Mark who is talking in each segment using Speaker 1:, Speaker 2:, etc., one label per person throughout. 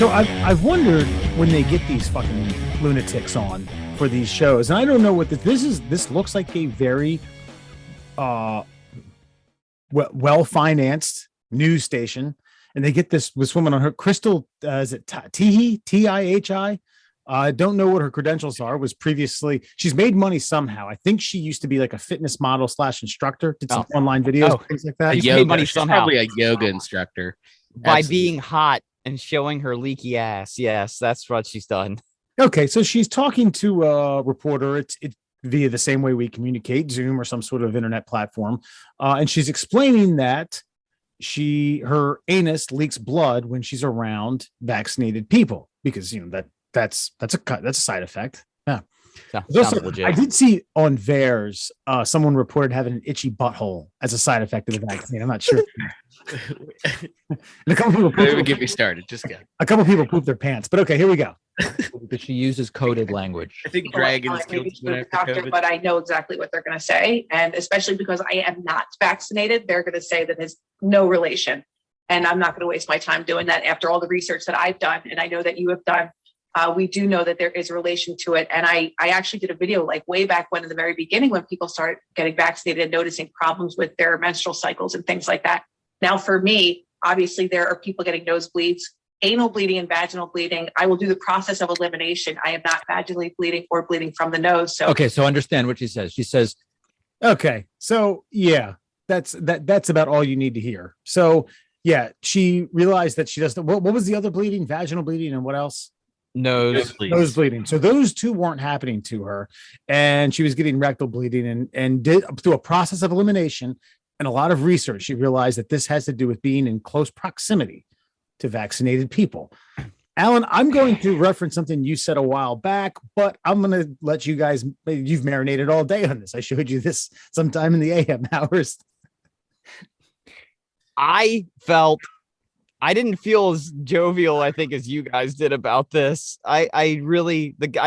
Speaker 1: So I've wondered when they get these fucking lunatics on for these shows, and I don't know what this is. This looks like a very well financed news station, and they get this woman on her Crystal. Is it Tihi? I don't know what her credentials are. Was previously she's made money somehow. I think she used to be like a fitness model / instructor. Did some online videos, things like that.
Speaker 2: Yoga. Money
Speaker 3: She's
Speaker 2: somehow.
Speaker 3: Probably a yoga instructor
Speaker 2: By
Speaker 3: Absolutely.
Speaker 2: being hot and showing her leaky ass. Yes, that's what she's done.
Speaker 1: Okay, so she's talking to a reporter. It's via the same way we communicate, Zoom or some sort of internet platform, and she's explaining that her anus leaks blood when she's around vaccinated people because that's a side effect. Yeah. Also, I did see on VAERS, someone reported having an itchy butthole as a side effect of the vaccine. I'm not sure. And a couple people
Speaker 3: Don't even get me started. Just go.
Speaker 1: A couple people pooped their pants, but okay, here we go.
Speaker 4: But she uses coded language.
Speaker 3: I think dragons killed someone after COVID.
Speaker 5: But I know exactly what they're going to say, and especially because I am not vaccinated, they're going to say that there's no relation, and I'm not going to waste my time doing that after all the research that I've done, and I know that you have done. We do know that there is a relation to it. And I actually did a video like way back when in the very beginning when people started getting vaccinated and noticing problems with their menstrual cycles and things like that. Now, for me, obviously, there are people getting nosebleeds, anal bleeding and vaginal bleeding. I will do the process of elimination. I am not vaginally bleeding or bleeding from the nose. So
Speaker 4: okay, so understand what she says. She says,
Speaker 1: okay, so yeah, that's about all you need to hear. So yeah, she realized that she doesn't. What was the other bleeding? Vaginal bleeding and what else?
Speaker 2: Nose
Speaker 1: bleeding. So those two weren't happening to her, and she was getting rectal bleeding and did through a process of elimination and a lot of research. She realized that this has to do with being in close proximity to vaccinated people. Alan, I'm going to reference something you said a while back, but I'm going to let you guys. You've marinated all day on this. I showed you this sometime in the AM hours.
Speaker 2: I didn't feel as jovial, I think, as you guys did about this. I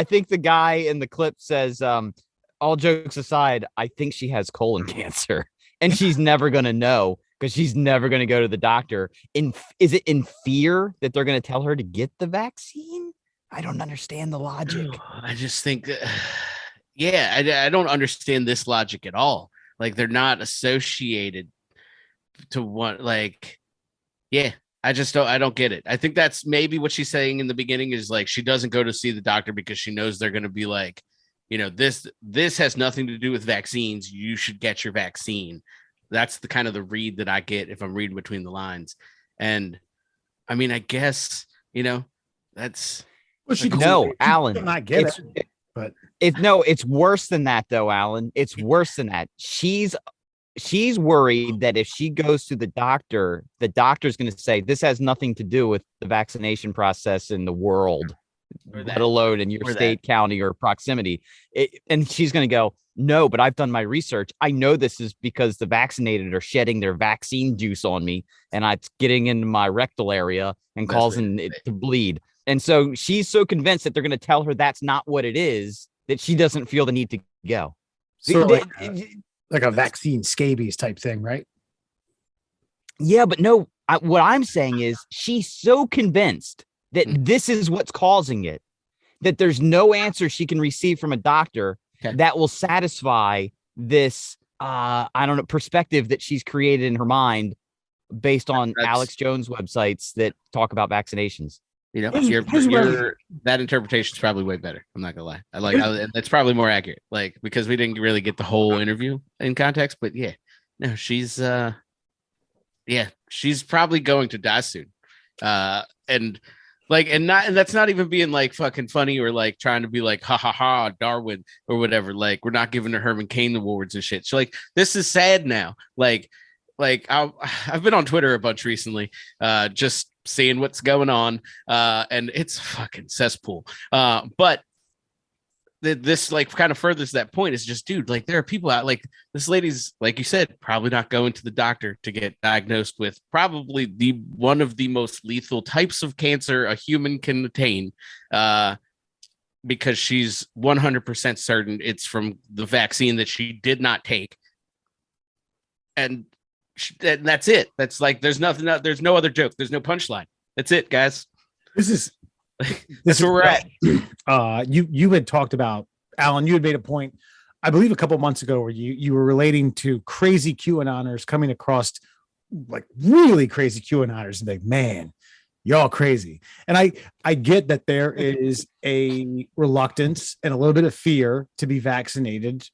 Speaker 2: think the guy in the clip says, all jokes aside, I think she has colon cancer and she's never going to know because she's never going to go to the doctor. Is it in fear that they're going to tell her to get the vaccine? I don't understand the logic.
Speaker 3: I just think, I don't understand this logic at all. Like they're not associated to one, like, yeah. I don't get it. I think that's maybe what she's saying in the beginning is like, she doesn't go to see the doctor because she knows they're going to be like, this has nothing to do with vaccines. You should get your vaccine. That's the kind of the read that I get if I'm reading between the lines. And I mean, I guess, that's.
Speaker 1: Well,
Speaker 2: Alan,
Speaker 1: not get it, but
Speaker 2: it's worse than that though, Alan. It's worse than that. She's worried that if she goes to the doctor's going to say this has nothing to do with the vaccination process in the world, let alone in your state, county, or proximity. And she's going to go, no, but I've done my research. I know this is because the vaccinated are shedding their vaccine juice on me and it's getting into my rectal area and causing it to bleed. And so she's so convinced that they're going to tell her that's not what it is that she doesn't feel the need to go.
Speaker 1: So like a vaccine scabies type thing, right?
Speaker 2: Yeah, but no, what I'm saying is she's so convinced that this is what's causing it, that there's no answer she can receive from a doctor that will satisfy this, perspective that she's created in her mind based on Alex Jones websites that talk about vaccinations.
Speaker 3: That interpretation is probably way better. I'm not gonna lie. It's probably more accurate, like because we didn't really get the whole interview in context. But she's probably going to die soon, and that's not even being like fucking funny or like trying to be like ha ha ha Darwin or whatever. Like we're not giving her Herman Cain awards and shit. So like this is sad now. Like I've been on Twitter a bunch recently, just seeing what's going on, and it's a fucking cesspool. But this like kind of furthers that point. Is just, dude, like there are people out, like this lady's, like you said, probably not going to the doctor to get diagnosed with probably one of the most lethal types of cancer a human can attain, because she's 100% certain it's from the vaccine that she did not take. And that's it. That's like, there's nothing, there's no other joke. There's no punchline. That's it, guys.
Speaker 1: This is
Speaker 3: That's where we're at.
Speaker 1: You had talked about, Alan, you had made a point, I believe a couple months ago, where you were relating to crazy QAnoners coming across, like really crazy QAnoners, and like, man, y'all crazy. And I get that there is a reluctance and a little bit of fear to be vaccinated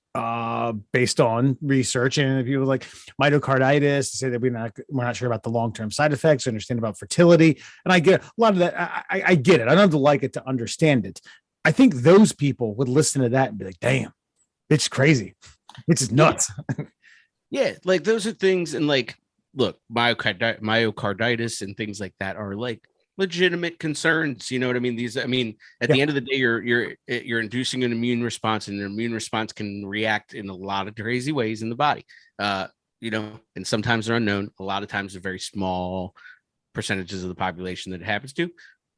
Speaker 1: based on research, and people like myocarditis say that we're not sure about the long-term side effects, understand about fertility, and I get a lot of that. I get it. I don't have to like it to understand it. I think those people would listen to that and be like, damn, it's crazy, it's just nuts.
Speaker 3: Yeah, like those are things, and like, look, myocarditis and things like that are like legitimate concerns. You know what I mean? These, I mean, at the end of the day, you're inducing an immune response, and an immune response can react in a lot of crazy ways in the body. You know, and sometimes they're unknown. A lot of times they're very small percentages of the population that it happens to,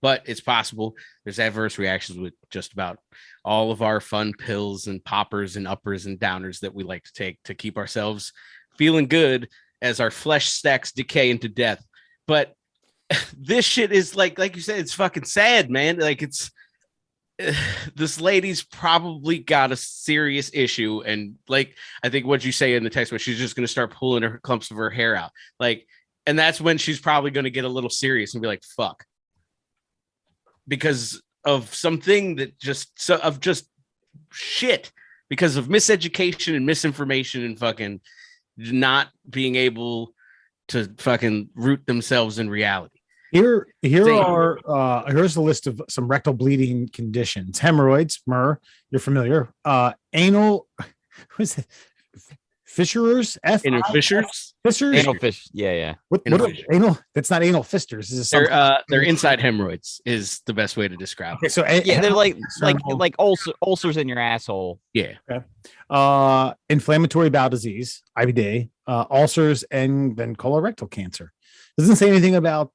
Speaker 3: but it's possible. There's adverse reactions with just about all of our fun pills and poppers and uppers and downers that we like to take to keep ourselves feeling good as our flesh stacks decay into death. But this shit is like you said, it's fucking sad, man. Like, it's this lady's probably got a serious issue, and like I think what you say in the text, where she's just going to start pulling her clumps of her hair out, like, and that's when she's probably going to get a little serious and be like, fuck, because of something that just shit, because of miseducation and misinformation and fucking not being able to fucking root themselves in reality.
Speaker 1: Here's a list of some rectal bleeding conditions: hemorrhoids, you're familiar. Anal, what is it? Fissures,
Speaker 3: Fissures.
Speaker 2: Anal fish. Yeah.
Speaker 1: What anal? That's not anal fisters. This is
Speaker 3: they're inside hemorrhoids is the best way to describe it.
Speaker 1: Okay, so
Speaker 2: They're like ulcers in your asshole.
Speaker 3: Yeah.
Speaker 1: Okay. Inflammatory bowel disease, IBD, ulcers, and then colorectal cancer. Doesn't say anything about.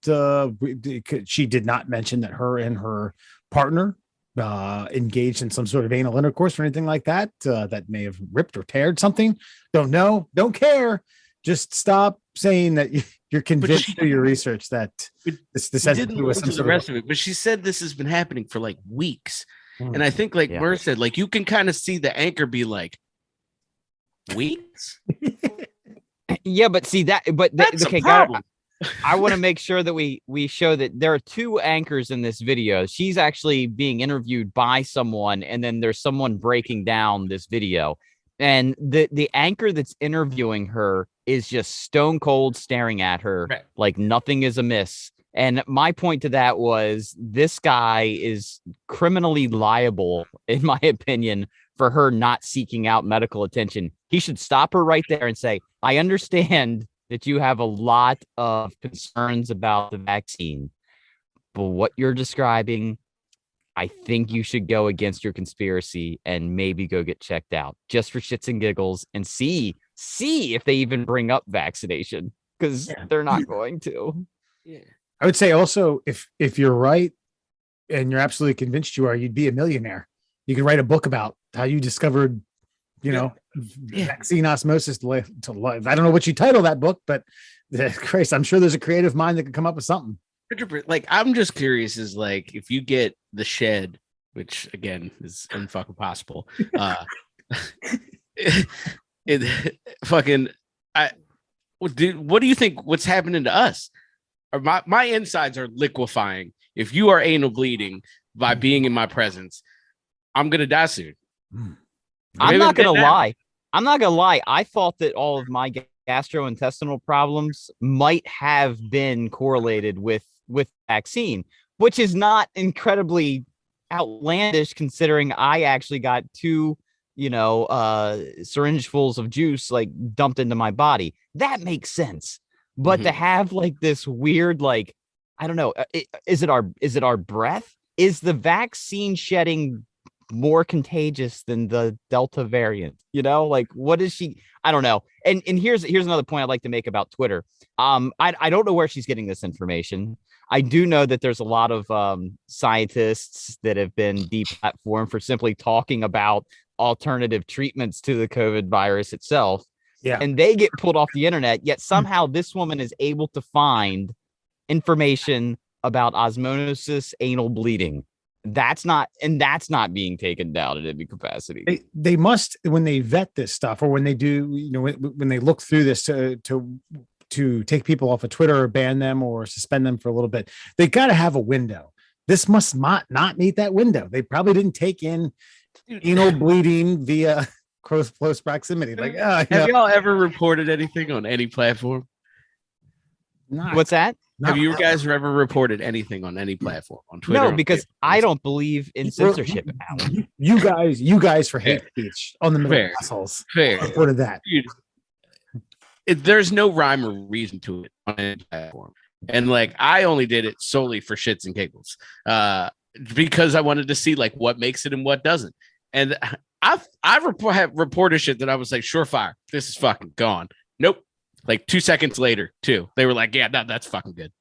Speaker 1: She did not mention that her and her partner engaged in some sort of anal intercourse or anything like that. That may have ripped or teared something. Don't know. Don't care. Just stop saying that you're convinced through your research that this has to do with some
Speaker 3: the rest of it. But she said this has been happening for like weeks, and I think, like Mur said, like you can kind of see the anchor be like weeks.
Speaker 2: Yeah, but see that. But
Speaker 3: that's
Speaker 2: okay,
Speaker 3: a problem.
Speaker 2: I want to make sure that we show that there are two anchors in this video. She's actually being interviewed by someone, and then there's someone breaking down this video. And the anchor that's interviewing her is just stone cold staring at her like nothing is amiss. And my point to that was, this guy is criminally liable, in my opinion, for her not seeking out medical attention. He should stop her right there and say, I understand that you have a lot of concerns about the vaccine, but what you're describing, I think you should go against your conspiracy and maybe go get checked out just for shits and giggles, and see if they even bring up vaccination, because they're not going to.
Speaker 3: Yeah.
Speaker 1: I would say also, if you're right and you're absolutely convinced you are, you'd be a millionaire. You could write a book about how you discovered, vaccine osmosis to life. I don't know what you title that book, but Christ, I'm sure there's a creative mind that could come up with something.
Speaker 3: Like, I'm just curious, is like, if you get the shed, which again is unfucking possible, what do you think what's happening to us? Or my insides are liquefying. If you are anal bleeding by being in my presence, I'm gonna die soon.
Speaker 2: I'm not gonna lie. I thought that all of my gastrointestinal problems might have been correlated with vaccine, which is not incredibly outlandish, considering I actually got 2 syringefuls of juice like dumped into my body. That makes sense. But to have like this weird, like, I don't know, is it our breath? Is the vaccine shedding more contagious than the Delta variant? Like, what is she? I don't know. And here's another point I'd like to make about Twitter. I don't know where she's getting this information. I do know that there's a lot of scientists that have been deplatformed for simply talking about alternative treatments to the COVID virus itself. Yeah. And they get pulled off the internet, yet somehow this woman is able to find information about osmosis anal bleeding. That's not being taken down at any capacity.
Speaker 1: They must, when they vet this stuff, or when they do, when they look through this to take people off of Twitter or ban them or suspend them for a little bit, they got to have a window. This must not meet that window. They probably didn't take in anal bleeding via close proximity. Like,
Speaker 3: have y'all ever reported anything on any platform?
Speaker 2: What's that?
Speaker 3: Have you guys ever reported anything on any platform on Twitter?
Speaker 2: No, because I don't believe in censorship, Alan.
Speaker 1: You guys for hate speech on the middle assholes.
Speaker 3: Fair.
Speaker 1: Reported that.
Speaker 3: Dude, there's no rhyme or reason to it on any platform. And like, I only did it solely for shits and giggles, because I wanted to see like what makes it and what doesn't. And I've reported shit that I was like, surefire, this is fucking gone. Nope. Like 2 seconds later, too, they were like, yeah, that's fucking good.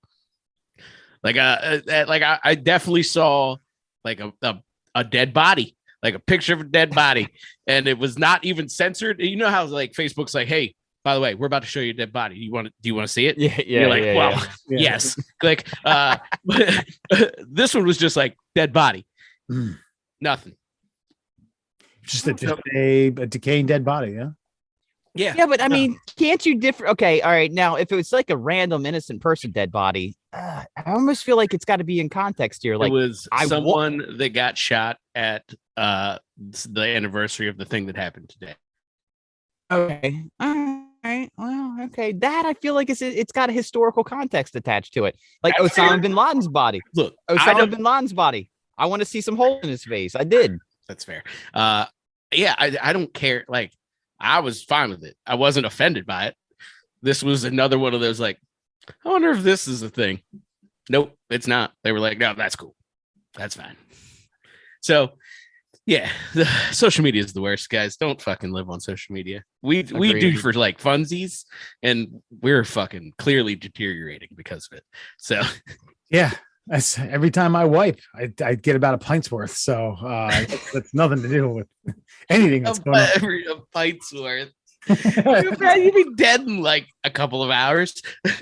Speaker 3: Like, I definitely saw like a dead body, like a picture of a dead body, and it was not even censored. You know how like Facebook's like, hey, by the way, we're about to show you a dead body. Do you want to see it?
Speaker 2: Yeah.
Speaker 3: You're like, yes. Like, this one was just like dead body. Nothing.
Speaker 1: Just a decaying dead body, yeah.
Speaker 2: Yeah, but I mean, can't you differ? Okay, all right. Now, if it was like a random innocent person dead body, I almost feel like it's got to be in context here. Like,
Speaker 3: it was someone that got shot at the anniversary of the thing that happened today.
Speaker 2: Okay. All right. Well, okay. That I feel like it's got a historical context attached to it. Like Osama bin Laden's body.
Speaker 3: Look,
Speaker 2: Osama bin Laden's body. I want to see some holes in his face. I did.
Speaker 3: That's fair. Yeah, I don't care. Like, I was fine with it. I wasn't offended by it. This was another one of those, like, I wonder if this is a thing. Nope, it's not. They were like, no, that's cool. That's fine. So, yeah, social media is the worst, guys. Don't fucking live on social media. We do for like funsies, and we're fucking clearly deteriorating because of it. So,
Speaker 1: yeah. That's every time I wipe, I get about a pint's worth. So that's nothing to do with anything that's going on.
Speaker 3: A pint's worth. You'd be dead in like a couple of hours.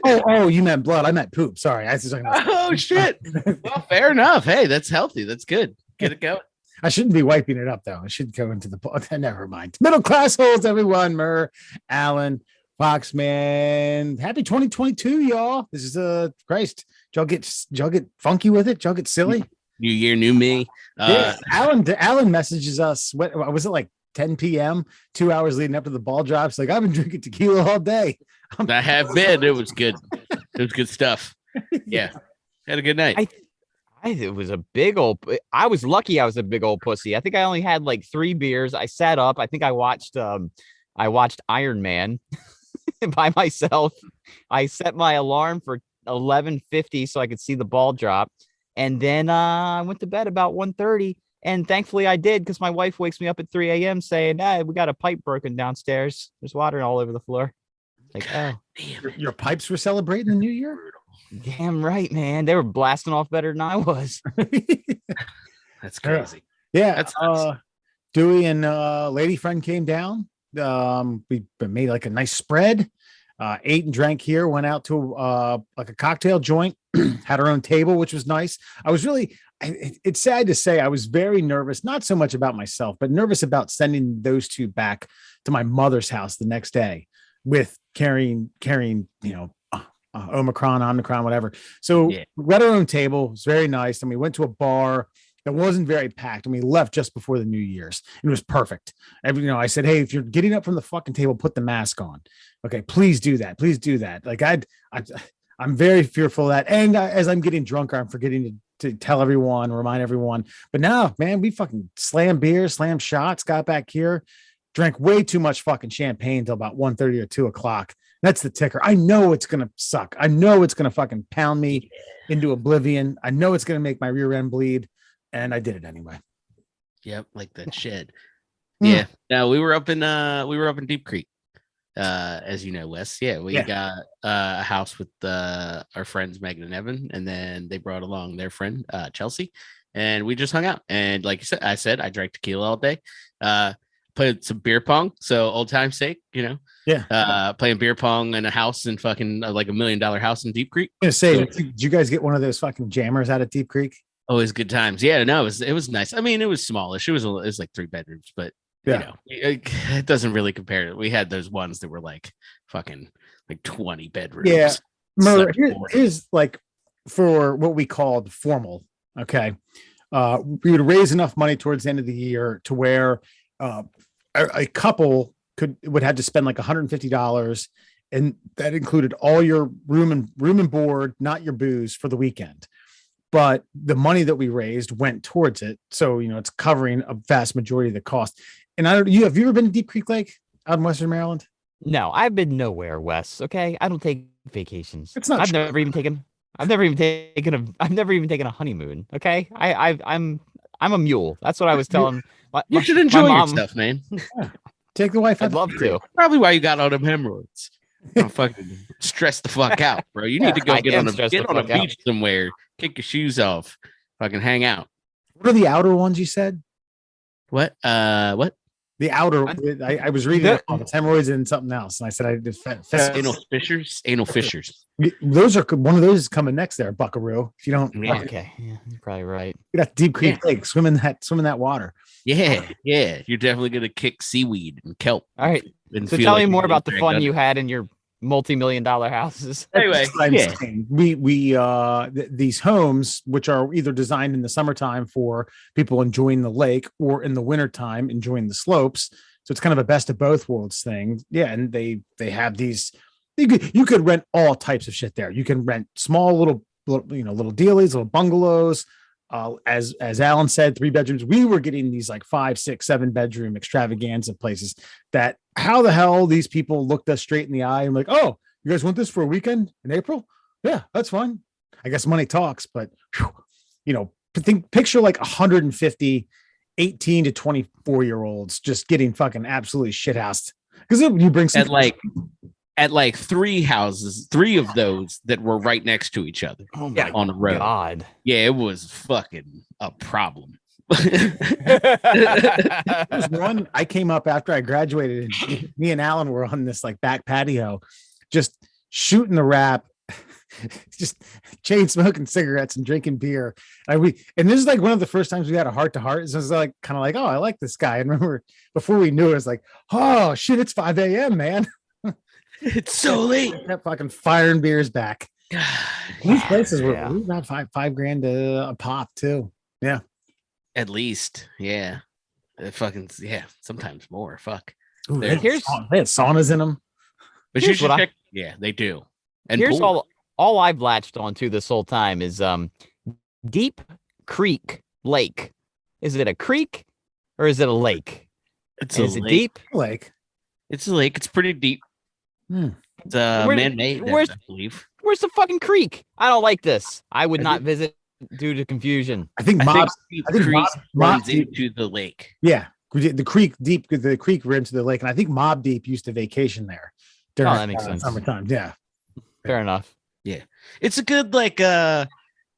Speaker 1: Oh, you meant blood. I meant poop. Sorry. I was talking about
Speaker 3: oh, shit. Well, fair enough. Hey, that's healthy. That's good. Get it going.
Speaker 1: I shouldn't be wiping it up, though. I should go into the never mind. Middle class holes, everyone. Murr, Alan, Foxman. Happy 2022, y'all. This is Christ. Did y'all get funky with it? Did y'all get silly?
Speaker 3: New year, new me.
Speaker 1: Yeah, Alan messages us. What was it, like 10 p.m., 2 hours leading up to the ball drops? Like, I've been drinking tequila all day.
Speaker 3: I have been. It was good. It was good stuff. Yeah. Had a good night.
Speaker 2: It was a big old. I was lucky. I was a big old pussy. I think I only had like 3 beers. I sat up. I think I watched Iron Man by myself. I set my alarm for 11:50 so I could see the ball drop, and then I went to bed about 1:30, and thankfully I did, because my wife wakes me up at 3 a.m. saying, "Hey, we got a pipe broken downstairs. There's water all over the floor." Like, oh,
Speaker 1: your pipes were celebrating the new year?
Speaker 2: Damn right, man. They were blasting off better than I was.
Speaker 3: That's crazy.
Speaker 1: Yeah, that's Dewey and lady friend came down. We made like a nice spread. Ate and drank here, went out to like a cocktail joint, had our own table, which was nice. I was really, it's sad to say, I was very nervous, not so much about myself, but nervous about sending those two back to my mother's house the next day with carrying, Omicron, whatever. So we had our own table. It was very nice. And we went to a bar that wasn't very packed, and we left just before the New Year's. It was perfect. I said, hey, if you're getting up from the fucking table, put the mask on. Okay, please do that. Please do that. Like I'm very fearful of that. And as I'm getting drunker, I'm forgetting to tell everyone, remind everyone. But now, man, we fucking slam beers, slam shots, got back here, drank way too much fucking champagne until about 1:30 or 2 o'clock. That's the ticker. I know it's going to suck. I know it's going to fucking pound me into oblivion. I know it's going to make my rear end bleed. And I did it anyway.
Speaker 3: Yep, like that shit. Yeah. Now we were up in Deep Creek, as you know, Wes. Yeah, we got a house with our friends Megan and Evan, and then they brought along their friend Chelsea, and we just hung out. And like I said, I drank tequila all day. played some beer pong. So old time's sake,
Speaker 1: Yeah.
Speaker 3: playing beer pong in a house in fucking like $1 million house in Deep Creek.
Speaker 1: I'm gonna say, did you guys get one of those fucking jammers out of Deep Creek?
Speaker 3: Always good times. Yeah, no, it was nice. I mean, it was smallish. It was like 3 bedrooms, but it doesn't really compare. We had those ones that were like fucking like 20 bedrooms.
Speaker 1: Yeah.
Speaker 3: So
Speaker 1: Here's like for what we called formal. Okay. We would raise enough money towards the end of the year to where a couple would have to spend like $150, and that included all your room and board, not your booze, for the weekend. But the money that we raised went towards it, so it's covering a vast majority of the cost. And have you ever been to Deep Creek Lake out in Western Maryland?
Speaker 2: No, I've been nowhere, Wes. Okay, I don't take vacations.
Speaker 1: It's not
Speaker 2: I've
Speaker 1: true.
Speaker 2: never even taken a honeymoon. Okay, I'm a mule. That's what I was telling.
Speaker 3: You should enjoy
Speaker 2: mom.
Speaker 3: yourself, man.
Speaker 1: Take the wife.
Speaker 2: I'd love to.
Speaker 3: Probably why you got all them hemorrhoids. I'm fucking stress the fuck out, bro. You need to go get on a beach somewhere, kick your shoes off, fucking hang out.
Speaker 1: What are the outer ones you said?
Speaker 3: What? What?
Speaker 1: The outer. I was reading it. It's hemorrhoids and something else, and I said I did
Speaker 3: anal fissures. Anal fissures.
Speaker 1: Those are one of those is coming next there, Buckaroo. If you don't,
Speaker 2: okay, yeah, you're probably right.
Speaker 1: You got Deep Creek Lake, swim in that water.
Speaker 3: Yeah, you're definitely gonna kick seaweed and kelp.
Speaker 2: All right, so tell me more about the fun you had in your multi-million-dollar houses.
Speaker 3: Anyway,
Speaker 1: these homes, which are either designed in the summertime for people enjoying the lake or in the wintertime enjoying the slopes. So it's kind of a best of both worlds thing. Yeah, and they have these. You could rent all types of shit there. You can rent small little dealies, little bungalows. As Alan said, 3 bedrooms. We were getting these like 5, 6, 7 bedroom extravaganza places that how the hell these people looked us straight in the eye and like, oh, you guys want this for a weekend in April? Yeah, that's fine. I guess money talks, but picture like 150 18 to 24-year-olds just getting fucking absolutely shithoused. Because you bring some
Speaker 3: at like 3 houses, 3 of those that were right next to each other on the road.
Speaker 2: God.
Speaker 3: Yeah, it was fucking a problem.
Speaker 1: There's one I came up after I graduated, and me and Alan were on this like back patio, just shooting the rap, just chain smoking cigarettes and drinking beer. And this is like one of the first times we had a heart to heart. So it was like kind of like, oh, I like this guy. And remember, before we knew it, was like, oh shit, it's 5 a.m., man.
Speaker 3: It's so late.
Speaker 1: That fucking firing beers back. These places were about $5,000 a pop too. Yeah.
Speaker 3: At least, yeah. Sometimes more. Fuck.
Speaker 1: Ooh, they had saunas in them.
Speaker 3: But you should check. Yeah, they do. And
Speaker 2: here's all I've latched onto this whole time is Deep Creek Lake. Is it a creek or is it a lake?
Speaker 3: It's
Speaker 2: a deep
Speaker 1: lake.
Speaker 3: It's a lake. It's pretty deep. It's man-made. I believe.
Speaker 2: Where's the fucking creek? I don't like this. I would not visit due to confusion.
Speaker 1: I think
Speaker 3: Creek runs into the lake.
Speaker 1: Yeah, the creek ran to the lake, and I think Mob Deep used to vacation there during
Speaker 2: that makes sense.
Speaker 1: Summertime. Yeah,
Speaker 2: fair enough.
Speaker 3: Yeah, it's a good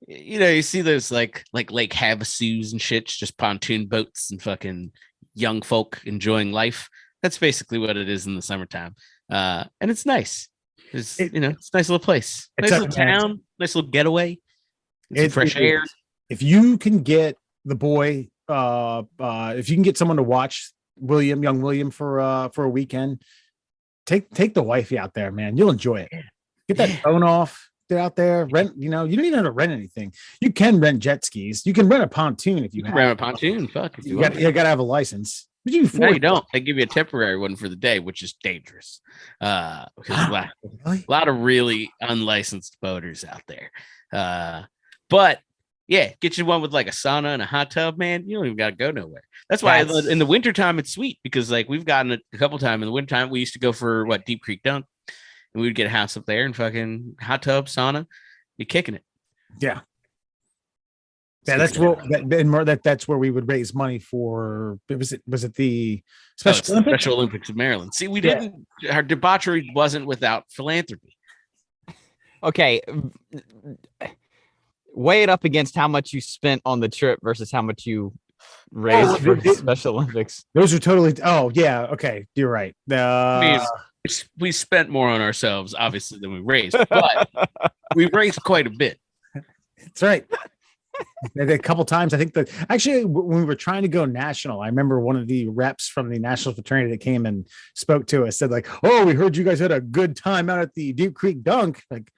Speaker 3: you see those like Lake Havasus and shit, just pontoon boats and fucking young folk enjoying life. That's basically what it is in the summertime, and it's nice. It's a nice little place, nice little town, nice little getaway. It's fresh air.
Speaker 1: If you can get the boy, if you can get someone to watch young William for a weekend, take the wifey out there, man. You'll enjoy it. Get that phone off. Get out there, rent. You don't even have to rent anything. You can rent jet skis. You can rent a pontoon if you have.
Speaker 3: Rent a pontoon. Fuck, if
Speaker 1: you gotta have a license.
Speaker 3: No, you don't. They give you a temporary one for the day, which is dangerous. Because a lot of really unlicensed boaters out there. But yeah, get you one with like a sauna and a hot tub, man. You don't even got to go nowhere. That's why in the wintertime it's sweet, because like we've gotten it a couple times in the wintertime. We used to go for Deep Creek Dunk, and we would get a house up there and fucking hot tub, sauna. You're kicking it.
Speaker 1: Yeah. Yeah, that's where we would raise money for. Was it the
Speaker 3: Special Olympics of Maryland? See, we didn't. Our debauchery wasn't without philanthropy.
Speaker 2: Okay, weigh it up against how much you spent on the trip versus how much you Race
Speaker 1: Oh,
Speaker 2: for
Speaker 1: they-
Speaker 2: Special Olympics.
Speaker 1: Those are totally. Oh yeah. Okay, you're right.
Speaker 3: I mean, we spent more on ourselves, obviously, than we raised, but we raised quite a bit.
Speaker 1: That's right. A couple times, I think that actually when we were trying to go national, I remember one of the reps from the national fraternity that came and spoke to us said like, "Oh, we heard you guys had a good time out at the Deep Creek Dunk." Like,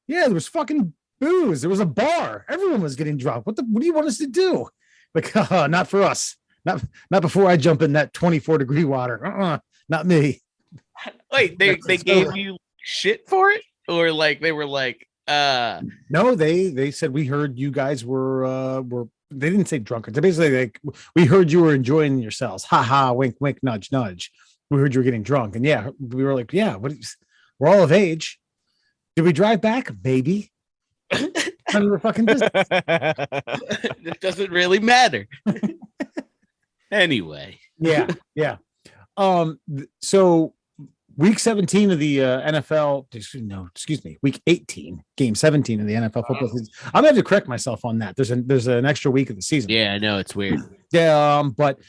Speaker 1: yeah, there was fucking booze. There was a bar. Everyone was getting drunk. What do you want us to do? Like, not for us. Not before I jump in that 24-degree water. Not me.
Speaker 3: Wait, they gave you shit for it, or like they were like,
Speaker 1: No, they said we heard you guys were they didn't say drunkards. They basically like we heard you were enjoying yourselves. Ha ha, wink wink, nudge nudge. We heard you were getting drunk, and yeah, we were like, yeah, we're all of age. Did we drive back, baby? None of the fucking business.
Speaker 3: it doesn't really matter. Anyway,
Speaker 1: Yeah. So week 17 of the NFL, excuse me, week 18, game 17 of the NFL football season. I'm gonna have to correct myself on that. There's an extra week of the season.
Speaker 3: yeah, I know it's weird.
Speaker 1: Yeah, but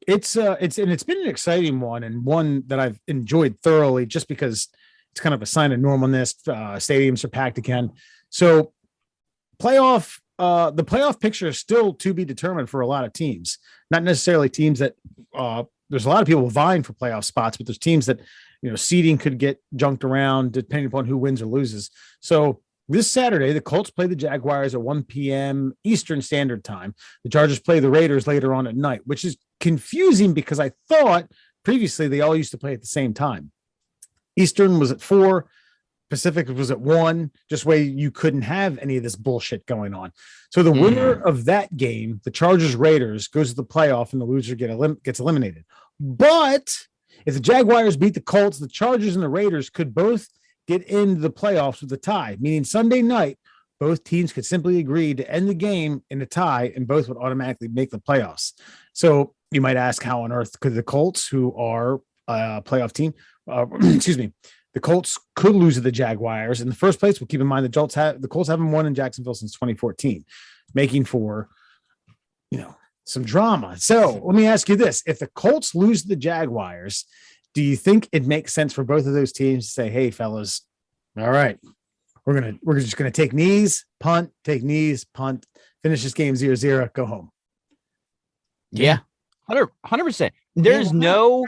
Speaker 1: it's been an exciting one and one that I've enjoyed thoroughly just because it's kind of a sign of normalness. Stadiums are packed again. So the playoff picture is still to be determined for a lot of teams, not necessarily teams that there's a lot of people vying for playoff spots, but there's teams that, seeding could get junked around depending upon who wins or loses. So this Saturday, the Colts play the Jaguars at 1 p.m. Eastern Standard Time. The Chargers play the Raiders later on at night, which is confusing because I thought previously they all used to play at the same time. Eastern was at 4, Pacific was at 1, just way you couldn't have any of this bullshit going on. So the winner of that game, the Chargers Raiders, goes to the playoff and the loser gets eliminated. But if the Jaguars beat the Colts, the Chargers and the Raiders could both get into the playoffs with a tie, meaning Sunday night, both teams could simply agree to end the game in a tie and both would automatically make the playoffs. So you might ask, how on earth could the Colts, who are a playoff team, the Colts could lose to the Jaguars in the first place? We'll keep in mind the Colts haven't won in Jacksonville since 2014, making for, some drama. So let me ask you this. If the Colts lose to the Jaguars, do you think it makes sense for both of those teams to say, hey, fellas, all right, we're just going to take knees, punt, finish this game 0-0, go home?
Speaker 2: Yeah, 100%. There's no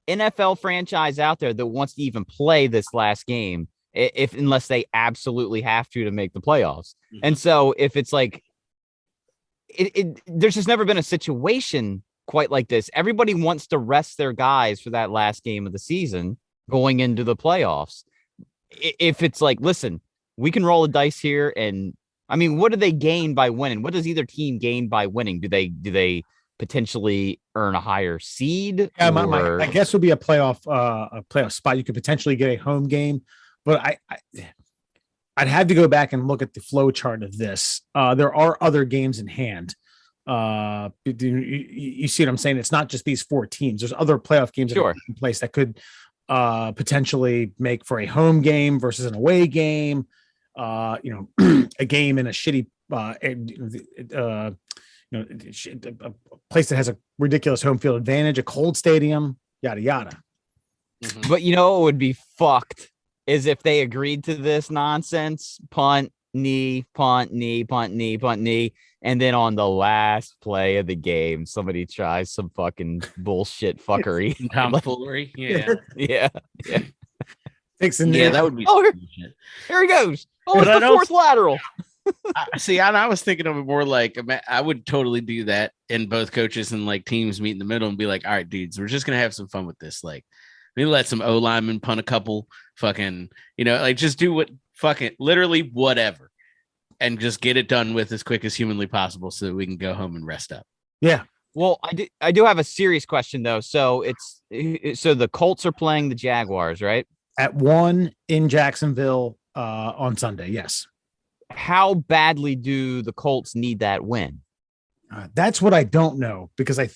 Speaker 2: NFL franchise out there that wants to even play this last game unless they absolutely have to make the playoffs. Mm-hmm. And so if it's like there's just never been a situation quite like this. Everybody wants to rest their guys for that last game of the season going into the playoffs. If it's like, listen, we can roll a dice here, and I mean, what do they gain by winning? What does either team gain by winning? Do they potentially earn a higher seed?
Speaker 1: Yeah, my guess would be a playoff spot. You could potentially get a home game, but I'd have to go back and look at the flow chart of this. There are other games in hand. You see what I'm saying? It's not just these 4 teams. There's other playoff games that are in place that could potentially make for a home game versus an away game. A game in a shitty a place that has a ridiculous home field advantage, a cold stadium, yada yada.
Speaker 2: Mm-hmm. But what would be fucked is if they agreed to this nonsense: punt, knee, punt, knee, punt, knee, punt, knee, and then on the last play of the game, somebody tries some fucking bullshit fuckery.
Speaker 3: Tomfoolery. Yeah.
Speaker 2: Yeah.
Speaker 3: That would be.
Speaker 2: Oh, here he goes. Oh, it's the 4th lateral.
Speaker 3: I was thinking of it more like I would totally do that, and both coaches and like teams meet in the middle and be like, all right, dudes, we're just gonna have some fun with this. Like, maybe let some O linemen punt a couple, fucking, just do what fucking literally whatever, and just get it done with as quick as humanly possible so that we can go home and rest up.
Speaker 1: Yeah.
Speaker 2: Well, I do have a serious question though. So the Colts are playing the Jaguars, right?
Speaker 1: At 1 in Jacksonville on Sunday. Yes.
Speaker 2: How badly do the Colts need that win?
Speaker 1: That's what I don't know, because I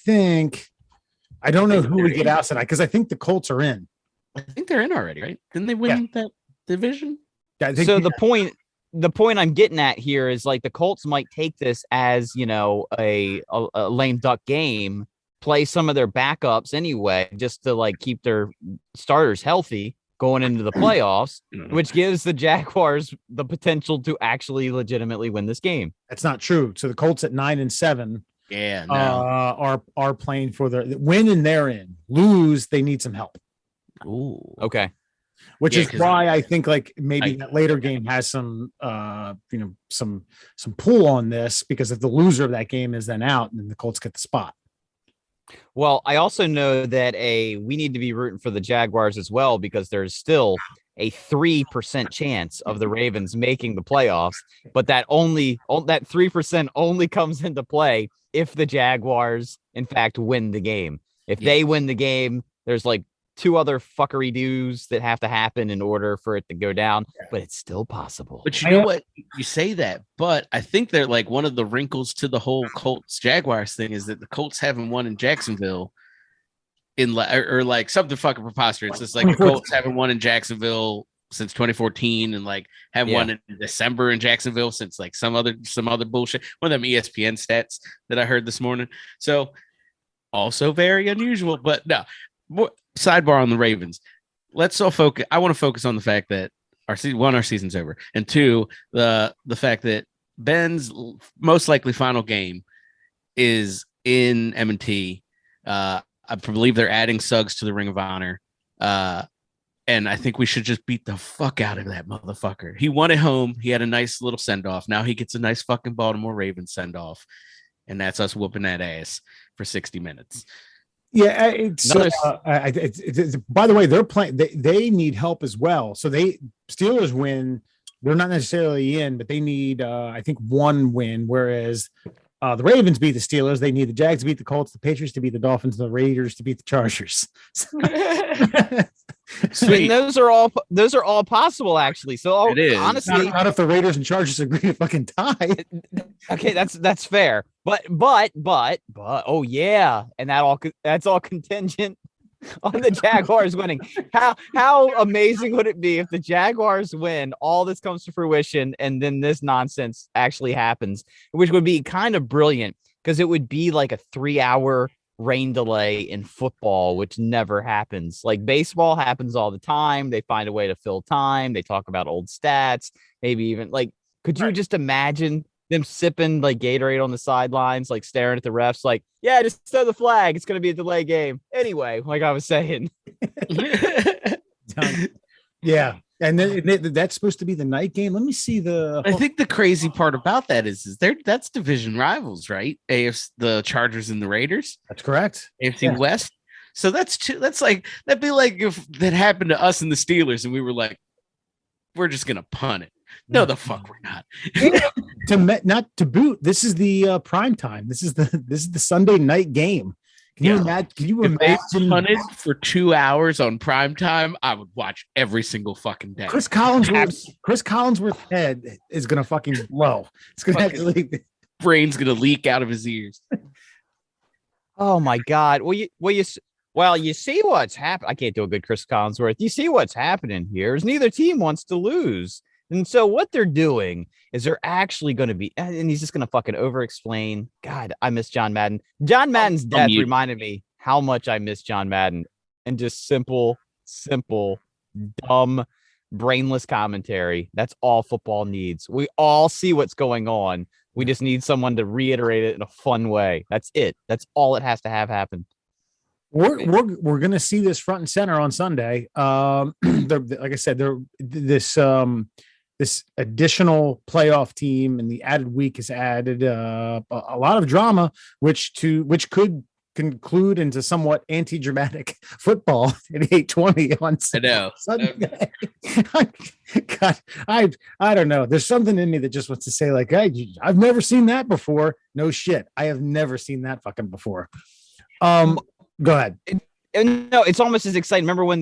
Speaker 1: don't know who would get outside, because I think the Colts are in.
Speaker 3: I think they're in already, right? Didn't they win that division?
Speaker 2: So the point the point I'm getting at here is like the Colts might take this as, a lame duck game, play some of their backups anyway, just to like keep their starters healthy going into the playoffs, which gives the Jaguars the potential to actually legitimately win this game.
Speaker 1: That's not true. So the Colts at 9-7
Speaker 3: Yeah, no.
Speaker 1: are playing for their win and they're in. Lose, they need some help.
Speaker 3: Ooh.
Speaker 2: Okay.
Speaker 1: Which is why I think like maybe that later
Speaker 3: okay.
Speaker 1: game has some some pull on this, because if the loser of that game is then out, then the Colts get the spot.
Speaker 2: Well, I also know that we need to be rooting for the Jaguars as well, because there's still a 3% chance of the Ravens making the playoffs, but that 3% only comes into play if the Jaguars in fact win the game. If they win the game, there's like 2 other fuckery do's that have to happen in order for it to go down, but it's still possible.
Speaker 3: But you know what? You say that, but I think they're like one of the wrinkles to the whole Colts Jaguars thing is that the Colts haven't won in Jacksonville or like something fucking preposterous. It's like the Colts haven't won in Jacksonville since 2014 and like haven't won in December in Jacksonville since like some other bullshit. One of them ESPN stats that I heard this morning. So also very unusual, but no. Sidebar on the Ravens. Let's all focus. I want to focus on the fact that our season's over, and 2, the fact that Ben's most likely final game is in M&T. I believe they're adding Suggs to the Ring of Honor, and I think we should just beat the fuck out of that motherfucker. He won at home. He had a nice little send off. Now he gets a nice fucking Baltimore Ravens send off, and that's us whooping that ass for 60 minutes.
Speaker 1: Yeah, by the way, they're playing. They need help as well. So Steelers win. They're not necessarily in, but they need I think 1 win. Whereas the Ravens beat the Steelers. They need the Jags to beat the Colts, the Patriots to beat the Dolphins, the Raiders to beat the Chargers.
Speaker 2: Sweet. Those are all possible, actually. So
Speaker 3: it is.
Speaker 2: Honestly,
Speaker 1: not if the Raiders and Chargers agree to fucking tie.
Speaker 2: Okay, that's fair. But oh yeah, and that's all contingent on the Jaguars winning. How amazing would it be if the Jaguars win, all this comes to fruition, and then this nonsense actually happens, which would be kind of brilliant, because it would be like a 3-hour rain delay in football, which never happens. Like baseball happens all the time. They find a way to fill time. They talk about old stats, maybe even like, could you just imagine them sipping like Gatorade on the sidelines, like staring at the refs, like, yeah, just throw the flag. It's going to be a delay game. Anyway, like I was saying.
Speaker 1: Yeah. And then that's supposed to be the night game. Let me see
Speaker 3: I think the crazy part about that is that's division rivals, right? The Chargers and the Raiders.
Speaker 1: That's correct.
Speaker 3: AFC West. So that'd be like if that happened to us and the Steelers and we were like, we're just gonna punt it. No, the fuck we're not.
Speaker 1: Not to boot. This is the prime time. This is the Sunday night game. Can you imagine? Can you imagine?
Speaker 3: They punted for 2 hours on prime time? I would watch every single fucking day.
Speaker 1: Chris Collinsworth's head is gonna fucking blow. It's gonna actually
Speaker 3: brain's gonna leak out of his ears.
Speaker 2: Oh my god! Well, you see what's happening. I can't do a good Chris Collinsworth. You see what's happening here is neither team wants to lose. And so what they're doing is they're actually going to be, and he's just going to fucking over-explain. God, I miss John Madden. John Madden's death reminded me how much I miss John Madden, and just simple, dumb, brainless commentary. That's all football needs. We all see what's going on. We just need someone to reiterate it in a fun way. That's it. That's all it has to have happen.
Speaker 1: We're going to see this front and center on Sunday. Like I said, this additional playoff team and the added week has added a lot of drama, which could conclude into somewhat anti-dramatic football at 8:20 on Sunday. God, I don't know. There's something in me that just wants to say, like, hey, I've never seen that before. No shit, I have never seen that fucking before. Go ahead.
Speaker 2: No, it's almost as exciting. Remember when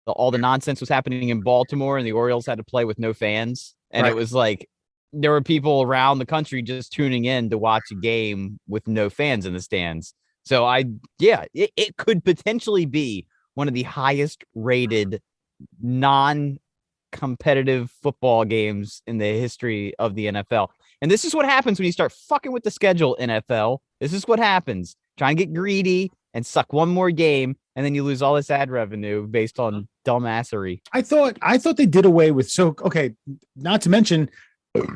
Speaker 2: all the nonsense was happening in Baltimore and the Orioles had to play with no fans, and It was like there were people around the country just tuning in to watch a game with no fans in the stands. So it could potentially be one of the highest rated non competitive football games in the history of the NFL. And this is what happens when you start fucking with the schedule, NFL. This is what happens. Try and get greedy and suck one more game, and then you lose all this ad revenue based on dumbassery.
Speaker 1: I thought they did away with okay, not to mention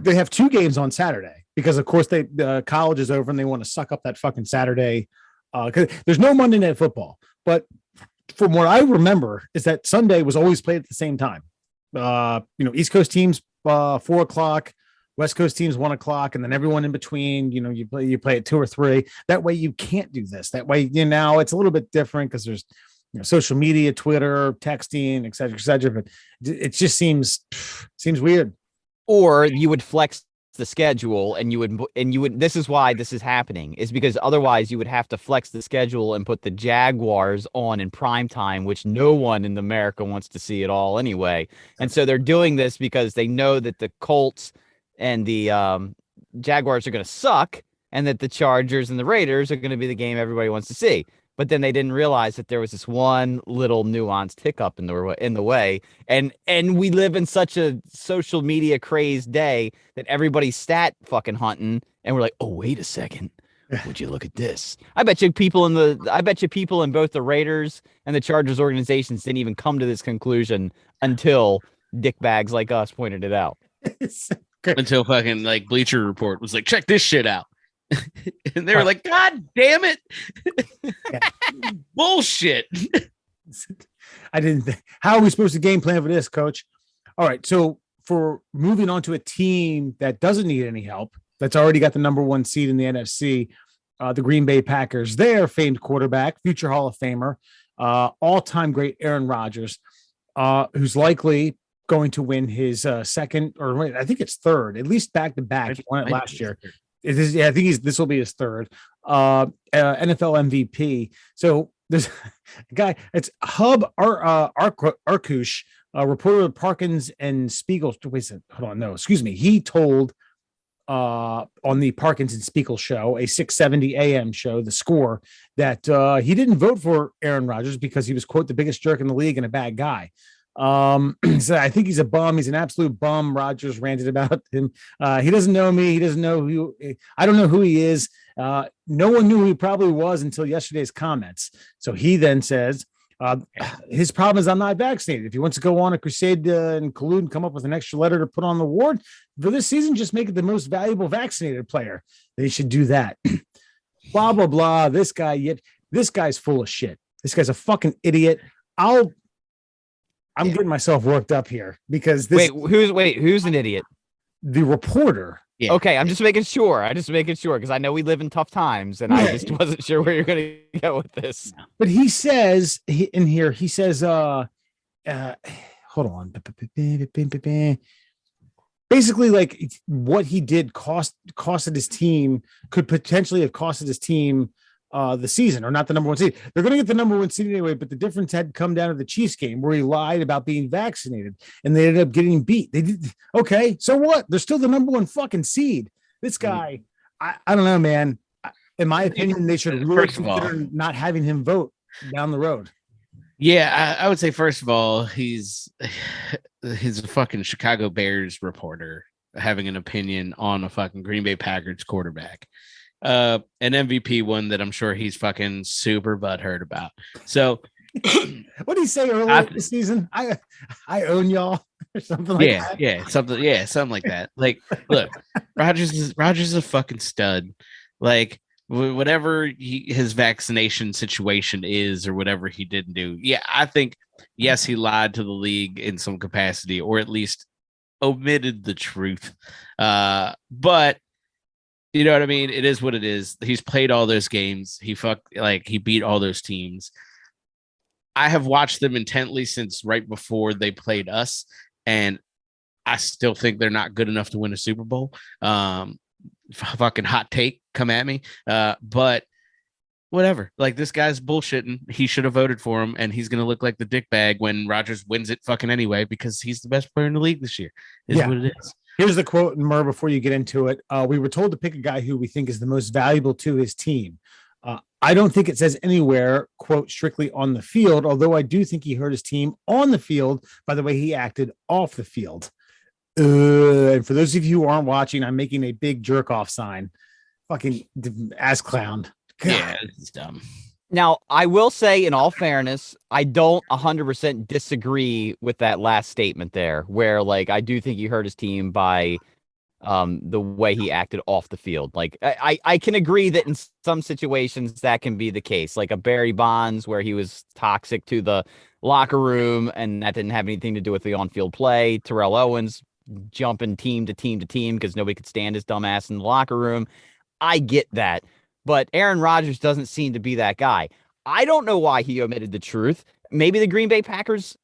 Speaker 1: they have 2 games on Saturday because of course the college is over and they want to suck up that fucking Saturday. Because there's no Monday Night Football, but from what I remember is that Sunday was always played at the same time. East Coast teams 4:00, West Coast teams 1:00, and then everyone in between. You play at 2 or 3. That way you can't do this. That way now it's a little bit different because there's social media, Twitter, texting, et cetera, et cetera. But it just seems weird.
Speaker 2: Or you would flex the schedule and you would this is why this is happening, is because otherwise you would have to flex the schedule and put the Jaguars on in prime time, which no one in America wants to see at all anyway. And so they're doing this because they know that the Colts and the Jaguars are going to suck and that the Chargers and the Raiders are going to be the game everybody wants to see. But then they didn't realize that there was this one little nuanced hiccup in the way. And we live in such a social media crazed day that everybody's stat fucking hunting. And we're like, oh, wait a second. Would you look at this? I bet you people in both the Raiders and the Chargers organizations didn't even come to this conclusion until dickbags like us pointed it out.
Speaker 3: Until fucking like Bleacher Report was like, check this shit out. And they were like, God damn it. Bullshit.
Speaker 1: I didn't think, how are we supposed to game plan for this, coach? All right. So for moving on to a team that doesn't need any help, that's already got the number 1 seed in the NFC, the Green Bay Packers, their famed quarterback, future Hall of Famer, all-time great Aaron Rodgers, who's likely going to win his second, or I think it's third, at least back-to-back. He won it last year. I think this will be his third NFL MVP. So there's a guy, it's Hub Arkush, reporter of Parkins and Spiegel. Wait, hold on, no, excuse me. He told on the Parkins and Spiegel show, a 670 AM show, The Score, that he didn't vote for Aaron Rodgers because he was, quote, the biggest jerk in the league and a bad guy. So I think he's a bum. He's an absolute bum. Rodgers ranted about him. He doesn't know me. He doesn't know who. I don't know who he is. No one knew who he probably was until yesterday's comments. So he then says his problem is I'm not vaccinated. If he wants to go on a crusade and collude and come up with an extra letter to put on the award for this season, just make it the most valuable vaccinated player. They should do that. Blah blah blah. This guy's full of shit. This guy's a fucking idiot. I'm getting myself worked up here because
Speaker 2: who's an idiot?
Speaker 1: The reporter.
Speaker 3: Yeah.
Speaker 2: Okay, I'm just making sure. Because I know we live in tough times, and I just wasn't sure where you're going to go with this.
Speaker 1: But he says hold on. Basically, like what he did costed his team, could potentially have costed his team the season, or not the number 1 seed. They're going to get the number 1 seed anyway, but the difference had come down to the Chiefs game where he lied about being vaccinated and they ended up getting beat. They did. Okay. So what? They're still the number 1 fucking seed. This guy, I don't know, man. In my opinion, they should really consider not having him vote down the road.
Speaker 3: Yeah. I would say, first of all, he's a fucking Chicago Bears reporter having an opinion on a fucking Green Bay Packers quarterback. An MVP one that I'm sure he's fucking super butthurt about. So
Speaker 1: what did he say earlier this season? I own y'all or something like that. Something like that. Like, look, Rodgers is a fucking stud. Like, whatever his vaccination situation is or whatever he didn't do. Yeah, I think yes, he lied to the league in some capacity, or at least omitted the truth. But you know what I mean? It is what it is. He's played all those games. He beat all those teams. I have watched them intently since right before they played us, and I still think they're not good enough to win a Super Bowl. Fucking hot take, come at me. But whatever. Like, this guy's bullshitting. He should have voted for him, and he's gonna look like the dickbag when Rodgers wins it fucking anyway, because he's the best player in the league this year. Is what it is. Here's the quote, Murr, before you get into it. We were told to pick a guy who we think is the most valuable to his team. I don't think it says anywhere, quote, strictly on the field, although I do think he hurt his team on the field by the way he acted off the field. And for those of you who aren't watching, I'm making a big jerk off sign. Fucking ass clown. God.
Speaker 3: Yeah, it's dumb.
Speaker 2: Now, I will say, in all fairness, I don't 100% disagree with that last statement there, where like I do think he hurt his team by the way he acted off the field. Like I can agree that in some situations that can be the case, like a Barry Bonds where he was toxic to the locker room and that didn't have anything to do with the on-field play. Terrell Owens jumping team to team to team because nobody could stand his dumb ass in the locker room. I get that. But Aaron Rodgers doesn't seem to be that guy. I don't know why he omitted the truth. Maybe the Green Bay Packers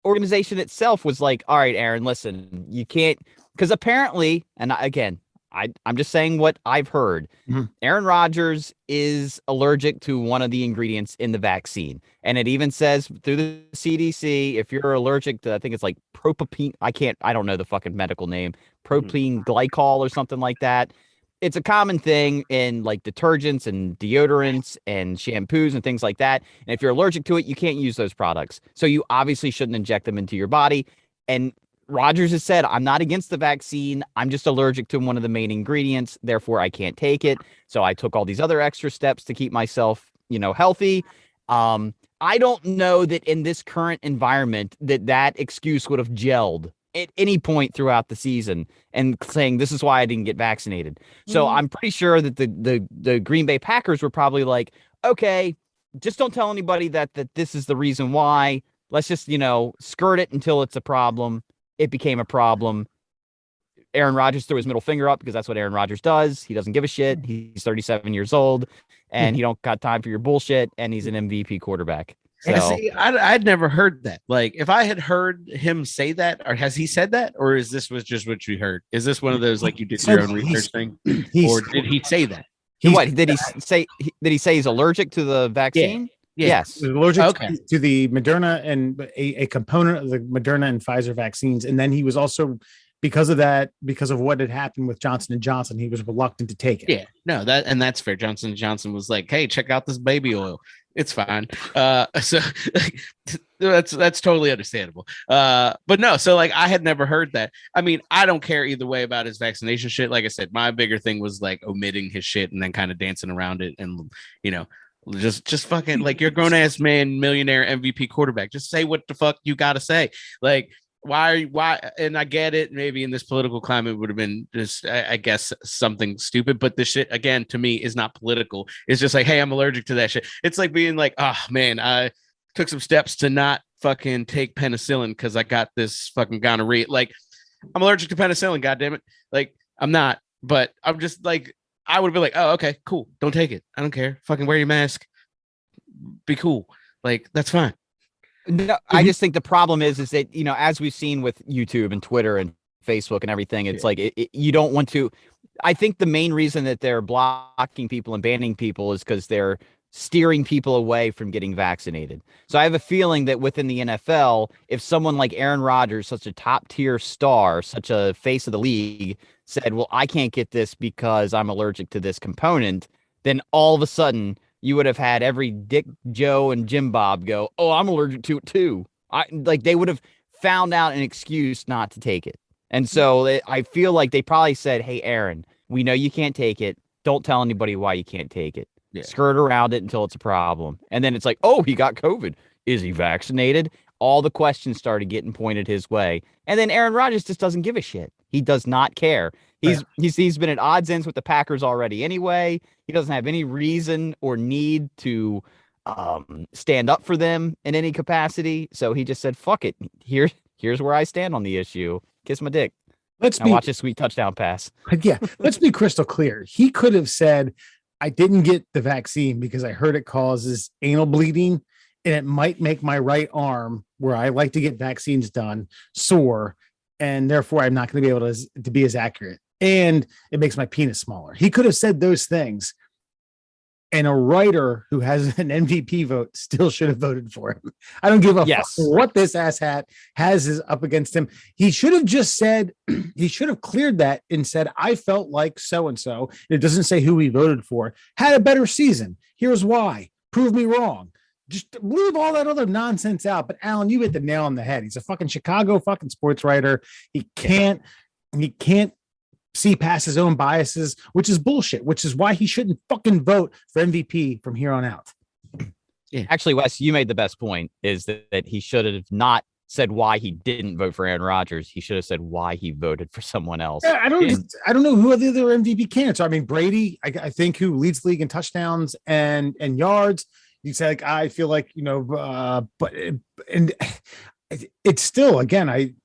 Speaker 2: organization itself was like, all right, Aaron, listen, you can't, because apparently, and again, I'm just saying what I've heard.
Speaker 1: Mm-hmm.
Speaker 2: Aaron Rodgers is allergic to one of the ingredients in the vaccine. And it even says through the CDC, if you're allergic to, I think it's like propylene, I don't know the fucking medical name, propylene glycol or something like that. It's a common thing in like detergents and deodorants and shampoos and things like that. And if you're allergic to it, you can't use those products. So you obviously shouldn't inject them into your body. And Rodgers has said, I'm not against the vaccine. I'm just allergic to one of the main ingredients. Therefore, I can't take it. So I took all these other extra steps to keep myself, healthy. I don't know that in this current environment that excuse would have gelled at any point throughout the season and saying this is why I didn't get vaccinated. So I'm pretty sure that the Green Bay Packers were probably like, okay, just don't tell anybody that this is the reason why. Let's just, skirt it until it's a problem. It became a problem. Aaron Rodgers threw his middle finger up because that's what Aaron Rodgers does. He doesn't give a shit. He's 37 years old and he don't got time for your bullshit. And he's an MVP quarterback. So,
Speaker 3: yeah, see, I'd never heard that. Like, if I had heard him say that, or has he said that, or is this was just what you heard? Is this one of those like you did your own research thing, or did he say that?
Speaker 2: What did he say? Did he say he's allergic to the vaccine?
Speaker 3: Yeah.
Speaker 2: Yes,
Speaker 1: He was allergic to the Moderna and a component of the Moderna and Pfizer vaccines, and then he was also because of what had happened with Johnson & Johnson, he was reluctant to take it.
Speaker 3: Yeah, no, that's fair. Johnson & Johnson was like, hey, check out this baby oil. It's fine. So like, that's totally understandable. But no, so like I had never heard that. I mean, I don't care either way about his vaccination shit. Like I said, my bigger thing was like omitting his shit and then kind of dancing around it and, just fucking like you're a grown ass man, millionaire MVP quarterback. Just say what the fuck you gotta say. Like, why? And I get it. Maybe in this political climate would have been just, I guess, something stupid. But this shit, again, to me, is not political. It's just like, hey, I'm allergic to that shit. It's like being like, oh man, I took some steps to not fucking take penicillin because I got this fucking gonorrhea. Like, I'm allergic to penicillin. God damn it. Like, I'm not, but I'm just like, I would be like, oh, okay, cool. Don't take it. I don't care. Fucking wear your mask. Be cool. Like, that's fine.
Speaker 2: No, I just think the problem is that, as we've seen with YouTube and Twitter and Facebook and everything, it's like you don't want to. I think the main reason that they're blocking people and banning people is because they're steering people away from getting vaccinated. So I have a feeling that within the NFL, if someone like Aaron Rodgers, such a top tier star, such a face of the league, said, well, I can't get this because I'm allergic to this component, then all of a sudden you would have had every Dick, Joe, and Jim Bob go, oh, I'm allergic to it too. They would have found out an excuse not to take it. And so I feel like they probably said, hey, Aaron, we know you can't take it. Don't tell anybody why you can't take it. Yeah. Skirt around it until it's a problem. And then it's like, oh, he got COVID. Is he vaccinated? All the questions started getting pointed his way. And then Aaron Rodgers just doesn't give a shit. He does not care. He's been at odds ends with the Packers already anyway. He doesn't have any reason or need to stand up for them in any capacity. So he just said, fuck it. Here's where I stand on the issue. Kiss my dick. Watch this sweet touchdown pass.
Speaker 1: Yeah, let's be crystal clear. He could have said, I didn't get the vaccine because I heard it causes anal bleeding and it might make my right arm, where I like to get vaccines done, sore. And therefore I'm not going to be able to be as accurate. And it makes my penis smaller. He could have said those things. And a writer who has an MVP vote still should have voted for him. I don't give a fuck what this asshat has is up against him. He should have just said, he should have cleared that and said, I felt like so-and-so. It doesn't say who he voted for, had a better season. Here's why. Prove me wrong. Just leave all that other nonsense out. But Alan, you hit the nail on the head. He's a fucking Chicago fucking sports writer. He can't see past his own biases, which is bullshit, which is why he shouldn't fucking vote for MVP from here on out.
Speaker 2: Yeah. Actually, Wes, you made the best point, is that he should have not said why he didn't vote for Aaron Rodgers. He should have said why he voted for someone else.
Speaker 1: Yeah, I don't know who are the other MVP candidates are. I mean, Brady, I think, who leads the league in touchdowns and yards. You say, like, I feel like, but it's still, again,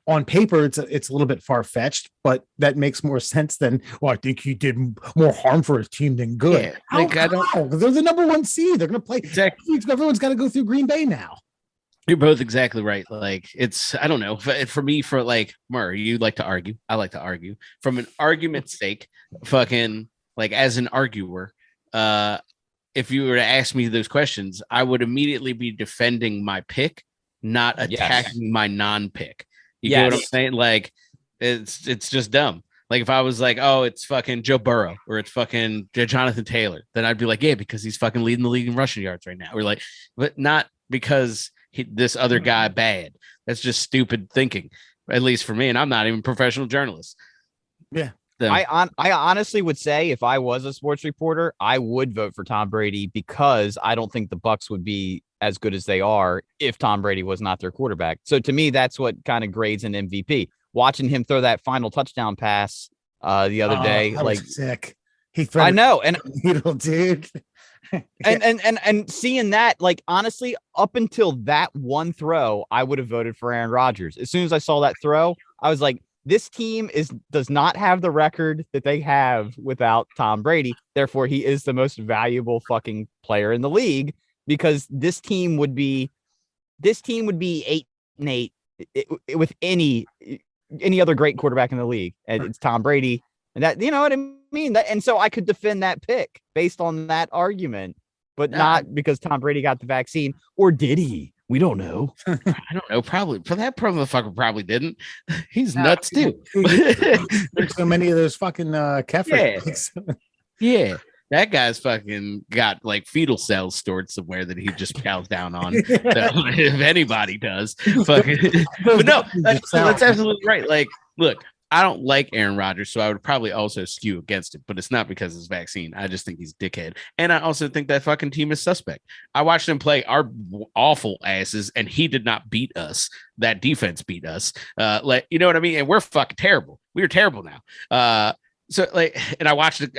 Speaker 1: on paper, it's a little bit far fetched, but that makes more sense than, well, I think he did more harm for his team than good.
Speaker 3: Yeah, like, I don't.
Speaker 1: They're the number 1 seed. They're going to play.
Speaker 3: Exactly.
Speaker 1: Everyone's got to go through Green Bay now.
Speaker 3: You're both exactly right. Like, it's, I don't know. For me, for like Murray, you like to argue. I like to argue. From an argument's sake, fucking, like, as an arguer, if you were to ask me those questions, I would immediately be defending my pick, not attacking my non-pick. You get what I'm saying? Like, it's just dumb. Like, if I was like, oh, it's fucking Joe Burrow or it's fucking Jonathan Taylor, then I'd be like, yeah, because he's fucking leading the league in rushing yards right now. Or like, but not because this other guy bad. That's just stupid thinking, at least for me. And I'm not even a professional journalist.
Speaker 1: Yeah.
Speaker 3: So,
Speaker 2: I honestly would say, if I was a sports reporter, I would vote for Tom Brady, because I don't think the Bucs would be as good as they are if Tom Brady was not their quarterback. So to me, that's what kind of grades an MVP. Watching him throw that final touchdown pass the other day, like,
Speaker 1: sick.
Speaker 2: I know, and
Speaker 1: needle, dude.
Speaker 2: and seeing that, like, honestly, up until that one throw, I would have voted for Aaron Rodgers. As soon as I saw that throw, I was like, this team does not have the record that they have without Tom Brady. Therefore, he is the most valuable fucking player in the league, because this team would be 8-8 with any other great quarterback in the league, and it's Tom Brady. And that, you know what I mean? And so I could defend that pick based on that argument, but not because Tom Brady got the vaccine. Or did he? We don't know.
Speaker 3: I don't know. Probably. For that motherfucker probably didn't. He's nuts too.
Speaker 1: There's so many of those fucking Kefir.
Speaker 3: Yeah. That guy's fucking got like fetal cells stored somewhere that he just chows down on. So, if anybody does, fucking. But no, that's absolutely right. Like, look, I don't like Aaron Rodgers, so I would probably also skew against it, but it's not because of his vaccine. I just think he's a dickhead. And I also think that fucking team is suspect. I watched him play our awful asses, and he did not beat us. That defense beat us. Like, you know what I mean? And we're fucking terrible. We are terrible now. So like, and I watched it.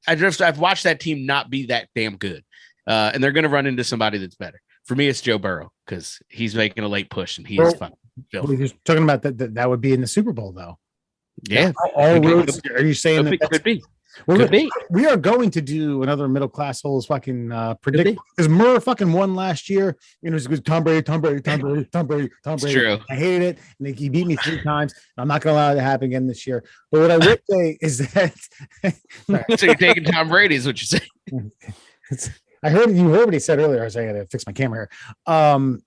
Speaker 3: I've watched that team not be that damn good. And they're going to run into somebody that's better. For me, it's Joe Burrow, because he's making a late push and he is fucking filthy.
Speaker 1: You're talking about that would be in the Super Bowl, though.
Speaker 3: Yeah.
Speaker 1: All roads. Are you saying that
Speaker 3: could be?
Speaker 1: Could be. We are going to do another middle class holes fucking predict, because Murr fucking won last year. You know, it was Tom Brady.
Speaker 3: It's true.
Speaker 1: I hated it, and he beat me 3 times. I'm not going to allow it to happen again this year. But what I would say is that.
Speaker 3: So you're taking Tom Brady, is what you're saying?
Speaker 1: You heard what he said earlier. I was saying, I got to fix my camera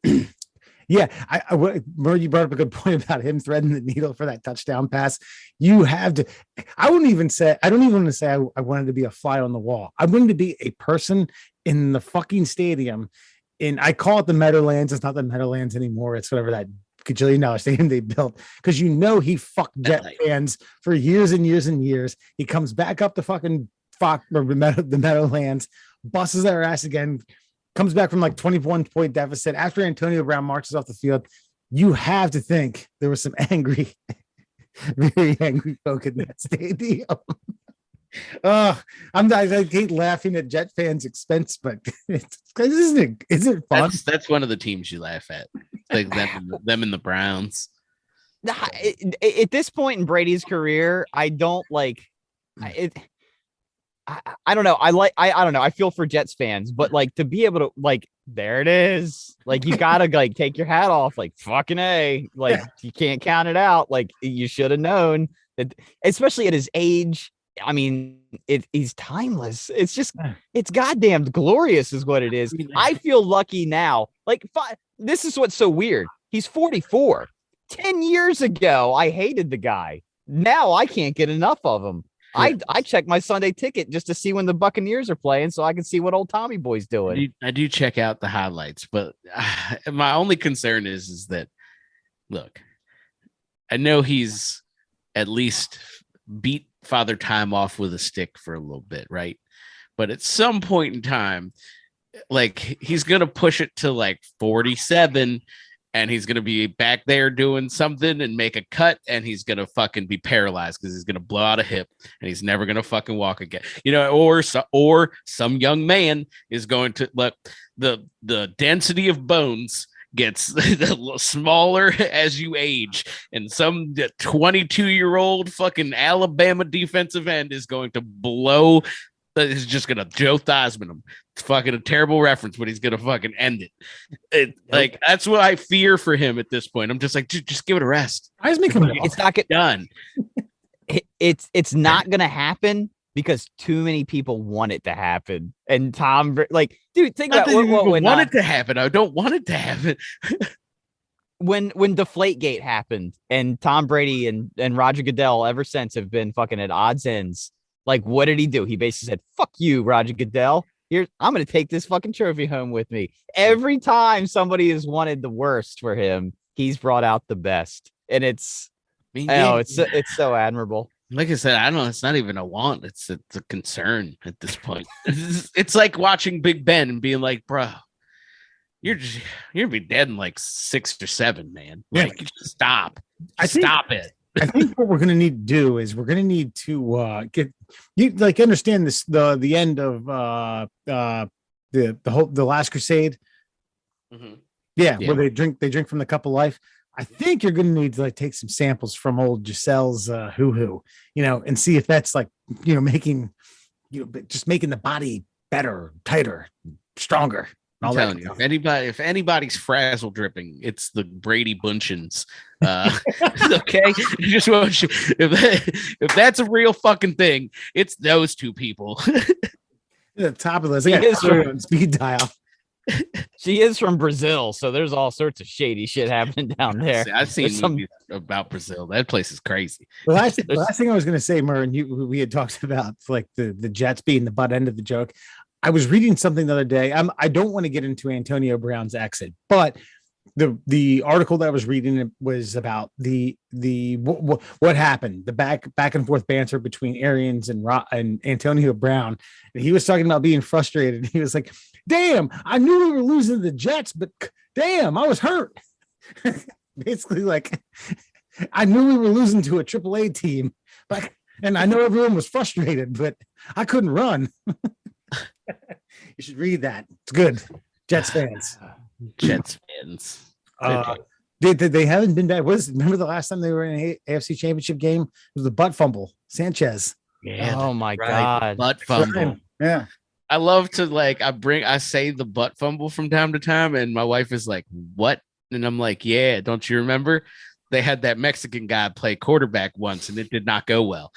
Speaker 1: here. Yeah, Murray, you brought up a good point about him threading the needle for that touchdown pass. You have to. I don't even want to say I wanted to be a fly on the wall. I'm going to be a person in the fucking stadium. I call it the Meadowlands. It's not the Meadowlands anymore. It's whatever that gajillion dollar stadium they built, because he fucked Jet fans for years and years and years. He comes back up to fucking the Meadowlands, busts their ass again. Comes back from like 21-point deficit after Antonio Brown marches off the field. You have to think there was some angry, very angry folk in that stadium. I hate laughing at Jet fans' expense, but isn't it fun?
Speaker 3: That's one of the teams you laugh at, like them and the Browns.
Speaker 2: At this point in Brady's career, I don't like it. I don't know. I don't know. I feel for Jets fans, but like, to be able to, like, there it is. Like, you gotta like take your hat off. Like, fucking A. Like, you can't count it out. Like, you should have known that, especially at his age. I mean, he's timeless. It's just, it's goddamn glorious, is what it is. I feel lucky now. Like, this is what's so weird. He's 44. 10 years ago, I hated the guy. Now I can't get enough of him. I check my Sunday ticket just to see when the Buccaneers are playing, so I can see what old Tommy Boy's doing.
Speaker 3: I do check out the highlights, but my only concern is that, look, I know he's at least beat Father Time off with a stick for a little bit, right? But at some point in time, like he's gonna push it to like 47, and he's gonna be back there doing something and make a cut, and he's gonna fucking be paralyzed because he's gonna blow out a hip, and he's never gonna fucking walk again. You know, or some young man is going to let the density of bones gets smaller as you age, and some 22-year-old fucking Alabama defensive end is going to blow. Is just gonna Joe Theismann him. It's fucking a terrible reference, but he's gonna fucking end it. Like that's what I fear for him at this point. I'm just like, dude, just give it a rest.
Speaker 1: I was making
Speaker 2: It's not get
Speaker 3: Done.
Speaker 2: it's not gonna happen because too many people want it to happen. And Tom, like, dude, think
Speaker 3: Not
Speaker 2: about
Speaker 3: that you
Speaker 2: what
Speaker 3: even want it to happen. I don't want it to happen.
Speaker 2: when Deflategate happened, and Tom Brady and Roger Goodell ever since have been fucking at odds ends. Like, what did he do? He basically said, "Fuck you, Roger Goodell. Here, I'm going to take this fucking trophy home with me." Every time somebody has wanted the worst for him, he's brought out the best, and it's it's so admirable.
Speaker 3: Like I said, I don't know. It's not even a want. It's a concern at this point. It's like watching Big Ben and being like, "Bro, you're gonna be dead in like 6 or 7, man. Like, stop. Stop it."
Speaker 1: I think what we're going to need to do is we're going to need to get you like understand this the end of the Last Crusade.
Speaker 3: Mm-hmm.
Speaker 1: Yeah, where they drink from the cup of life. I think you're going to need to like take some samples from old Giselle's hoo-hoo, and see if that's like making just making the body better, tighter, stronger.
Speaker 3: I'm telling you, if anybody's frazzle dripping, it's the Brady Bunchins. Okay, just want you, if that's a real fucking thing, it's those two people.
Speaker 1: The top of the list, speed dial.
Speaker 2: She is from Brazil, so there's all sorts of shady shit happening down there.
Speaker 3: I've seen movies about Brazil. That place is crazy.
Speaker 1: The last thing I was going to say, Murray, we had talked about like the Jets being the butt end of the joke. I was reading something the other day. I don't want to get into Antonio Brown's exit, but the article that I was reading was about what happened, the back and forth banter between Arians and Antonio Brown, and he was talking about being frustrated. He was like, "Damn, I knew we were losing to the Jets, but damn, I was hurt." Basically, like, I knew we were losing to a AAA team, and I know everyone was frustrated, but I couldn't run. You should read that. It's good. Jets fans.
Speaker 3: Jets fans.
Speaker 1: They haven't been bad. Remember the last time they were in an AFC Championship game? It was the butt fumble. Sanchez.
Speaker 3: Yeah.
Speaker 2: Oh my God.
Speaker 3: Butt fumble.
Speaker 1: Yeah.
Speaker 3: I love to I say the butt fumble from time to time, and my wife is like, "What?" And I'm like, "Yeah, don't you remember? They had that Mexican guy play quarterback once, and it did not go well."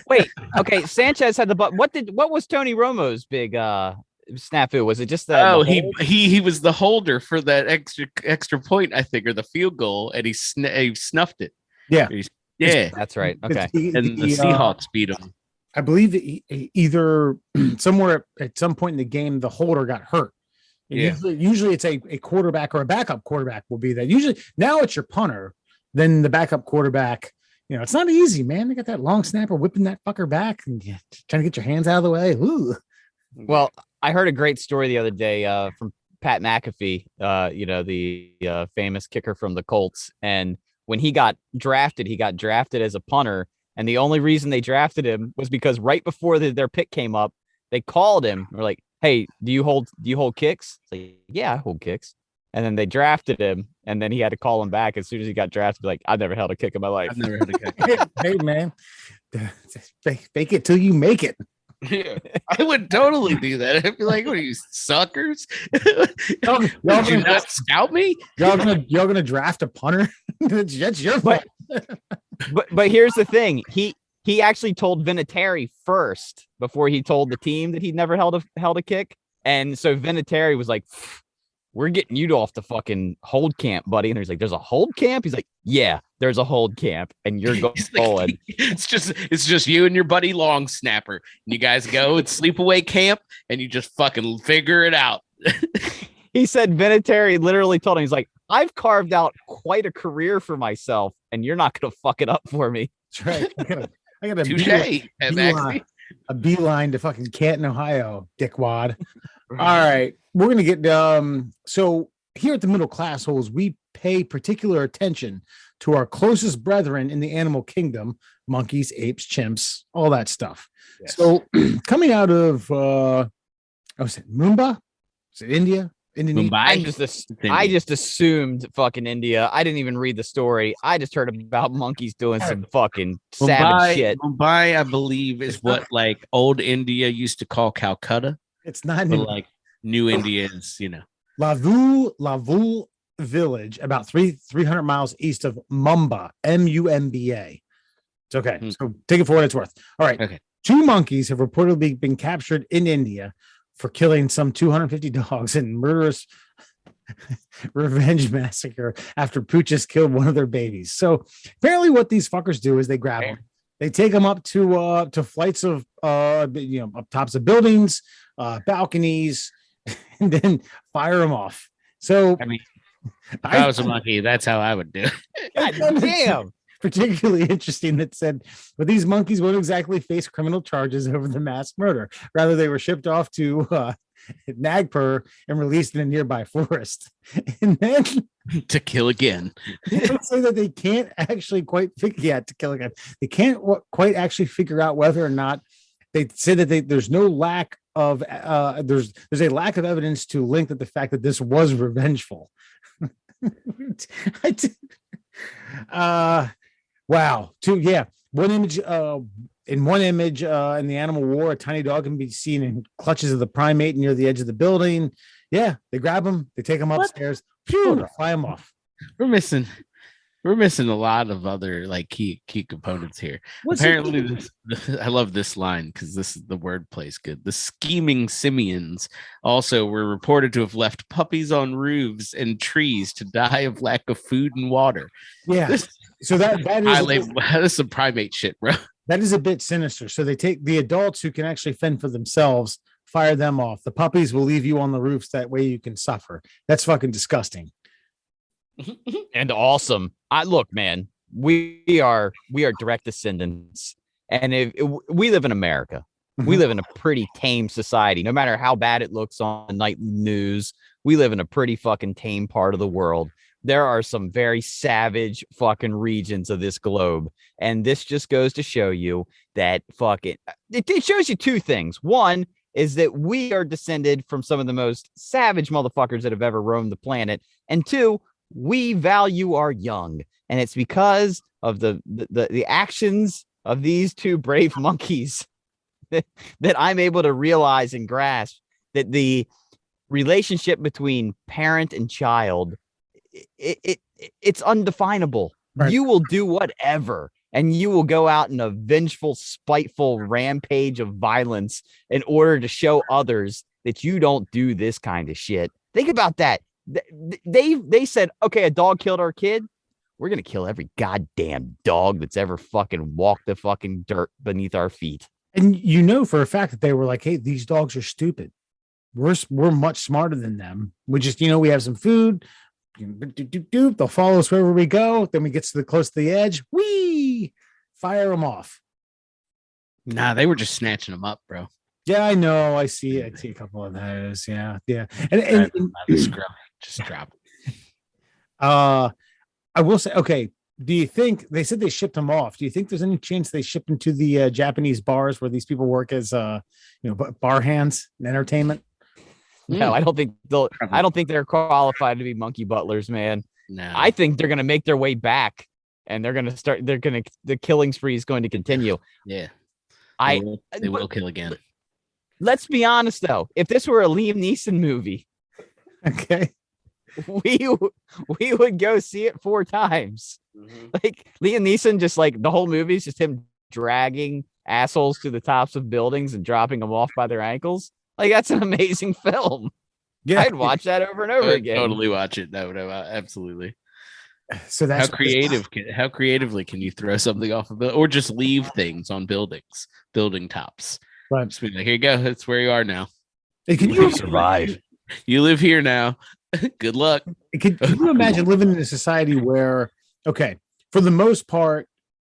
Speaker 2: Wait, okay. Sanchez had the butt. What was Tony Romo's big snafu? Was it just that?
Speaker 3: He was the holder for that extra point, I think, or the field goal, and he snuffed it.
Speaker 1: Yeah,
Speaker 2: that's right. Okay,
Speaker 3: and the Seahawks beat him.
Speaker 1: I believe either somewhere at some point in the game, the holder got hurt.
Speaker 3: Yeah.
Speaker 1: Usually it's a quarterback or a backup quarterback will be that. Usually now it's your punter, then the backup quarterback. It's not easy, man. They got that long snapper whipping that fucker back and trying to get your hands out of the way. Ooh.
Speaker 2: Well, I heard a great story the other day from Pat McAfee, the famous kicker from the Colts. And when he got drafted as a punter. And the only reason they drafted him was because right before their pick came up, they called him. They're like, "Hey, do you hold kicks?" It's like, "Yeah, I hold kicks." And then they drafted him, and then he had to call him back as soon as he got drafted. Like, "I've never held a kick in my life."
Speaker 3: I've never held a kick.
Speaker 1: Hey, man, fake it till you make it.
Speaker 3: Yeah, I would totally do that. I'd be like, "What are you, suckers?
Speaker 1: Y'all
Speaker 3: Did you not scout me?
Speaker 1: Y'all gonna draft a punter? That's your fault."
Speaker 2: But here's the thing. He actually told Vinatieri first before he told the team that he'd never held a kick. And so Vinatieri was like, we're getting you off the fucking hold camp, buddy. And he's like, there's a hold camp? He's like, yeah, there's a hold camp, and you're
Speaker 3: He's
Speaker 2: going.
Speaker 3: like, it's just you and your buddy Long Snapper. And you guys go and sleepaway camp, and you just fucking figure it out.
Speaker 2: He said Vinatieri literally told him, he's like, I've carved out quite a career for myself, and you're not gonna fuck it up for me.
Speaker 1: That's right. I got a
Speaker 3: Touche.
Speaker 1: a beeline to fucking Canton, Ohio, dickwad. All right, we're gonna get so here at the Middle Class Holes, we pay particular attention to our closest brethren in the animal kingdom: monkeys, apes, chimps, all that stuff.
Speaker 3: Yes.
Speaker 1: So coming out of was it Mumbai? Is it India? Indonesia?
Speaker 3: Mumbai.
Speaker 2: I just assumed fucking India. I didn't even read the story. I just heard about monkeys doing some fucking savage shit.
Speaker 3: Mumbai, I believe, is what like old India used to call Calcutta.
Speaker 1: It's not
Speaker 3: But
Speaker 1: new.
Speaker 3: like new India is,
Speaker 1: Lavul village, about 300 miles east of Mumbai, Mumba. It's okay. So take it for what it's worth. All right.
Speaker 3: Okay.
Speaker 1: 2 monkeys have reportedly been captured in India for killing some 250 dogs in murderous revenge massacre after pooches killed one of their babies. So apparently what these fuckers do is they grab them. They take them up to flights of up tops of buildings, balconies, and then fire them off. So
Speaker 3: I mean, if I was a monkey, that's how I would do it.
Speaker 2: God damn.
Speaker 1: Particularly interesting that said, but these monkeys won't exactly face criminal charges over the mass murder. Rather, they were shipped off to Nagpur and released in a nearby forest. And then
Speaker 3: to kill again.
Speaker 1: they say that they can't actually quite to kill again. They can't quite actually figure out whether or not they say that there's no lack of there's a lack of evidence to link that the fact that this was revengeful. Wow. One image in the animal war, a tiny dog can be seen in clutches of the primate near the edge of the building. Yeah, they grab them, they take them upstairs, fly them off.
Speaker 3: We're missing a lot of other like key components here. Apparently, I love this line because this is the wordplay is good. The scheming simians also were reported to have left puppies on roofs and trees to die of lack of food and water.
Speaker 1: Yeah. So that
Speaker 3: is some primate shit, bro.
Speaker 1: That is a bit sinister. So they take the adults who can actually fend for themselves, fire them off. The puppies will leave you on the roofs. That way you can suffer. That's fucking disgusting.
Speaker 2: And awesome. Look, man, we are direct descendants, and if we live in America, we live in a pretty tame society. No matter how bad it looks on nightly news, we live in a pretty fucking tame part of the world. There are some very savage fucking regions of this globe, and this just goes to show you that it shows you 2 things. One is that we are descended from some of the most savage motherfuckers that have ever roamed the planet, and 2, we value our young, and it's because of the actions of these 2 brave monkeys that I'm able to realize and grasp that the relationship between parent and child, it's undefinable. Right. You will do whatever, and you will go out in a vengeful, spiteful rampage of violence in order to show others that you don't do this kind of shit. Think about that. They said, okay, a dog killed our kid. We're going to kill every goddamn dog that's ever fucking walked the fucking dirt beneath our feet.
Speaker 1: And you know for a fact that they were like, hey, these dogs are stupid. We're much smarter than them. We just, we have some food. They'll follow us wherever we go. Then we get close to the edge. We fire them off.
Speaker 3: Nah, they were just snatching them up, bro.
Speaker 1: Yeah, I know. I see a couple of those. Yeah. And
Speaker 3: just drop it.
Speaker 1: I will say, okay. Do you think they said they shipped them off? Do you think there's any chance they shipped them to the Japanese bars where these people work as bar hands and entertainment?
Speaker 2: No, I don't think they're qualified to be monkey butlers, man.
Speaker 3: No.
Speaker 2: I think they're gonna make their way back, and the killing spree is going to continue.
Speaker 3: Yeah.
Speaker 2: They
Speaker 3: will kill again.
Speaker 2: Let's be honest though. If this were a Liam Neeson movie,
Speaker 1: okay,
Speaker 2: we would go see it 4 times. Mm-hmm. Like Liam Neeson, just like the whole movie is just him dragging assholes to the tops of buildings and dropping them off by their ankles. Like, that's an amazing film.
Speaker 1: Yeah.
Speaker 2: I'd watch that over and over
Speaker 3: I'd
Speaker 2: again.
Speaker 3: totally watch it. No, absolutely.
Speaker 1: So that's
Speaker 3: How creatively can you throw something off of it, or just leave things on building tops?
Speaker 1: Right.
Speaker 3: Just be like, here you go. That's where you are now.
Speaker 1: Hey, can
Speaker 3: You
Speaker 1: you
Speaker 2: survive?
Speaker 3: You live here now. Good luck.
Speaker 1: Can you imagine living in a society where, okay, for the most part,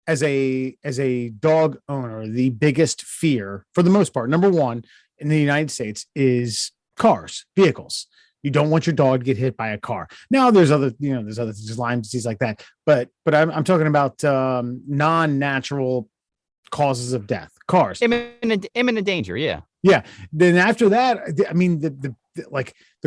Speaker 1: as a dog owner, the biggest fear, for the most part, number one in the United States is vehicles. You don't want your dog to get hit by a car. Now there's other Lyme disease like that, but I'm talking about non-natural causes of death. Cars.
Speaker 2: Imminent danger. Yeah.
Speaker 1: Yeah. Then after that, I mean, the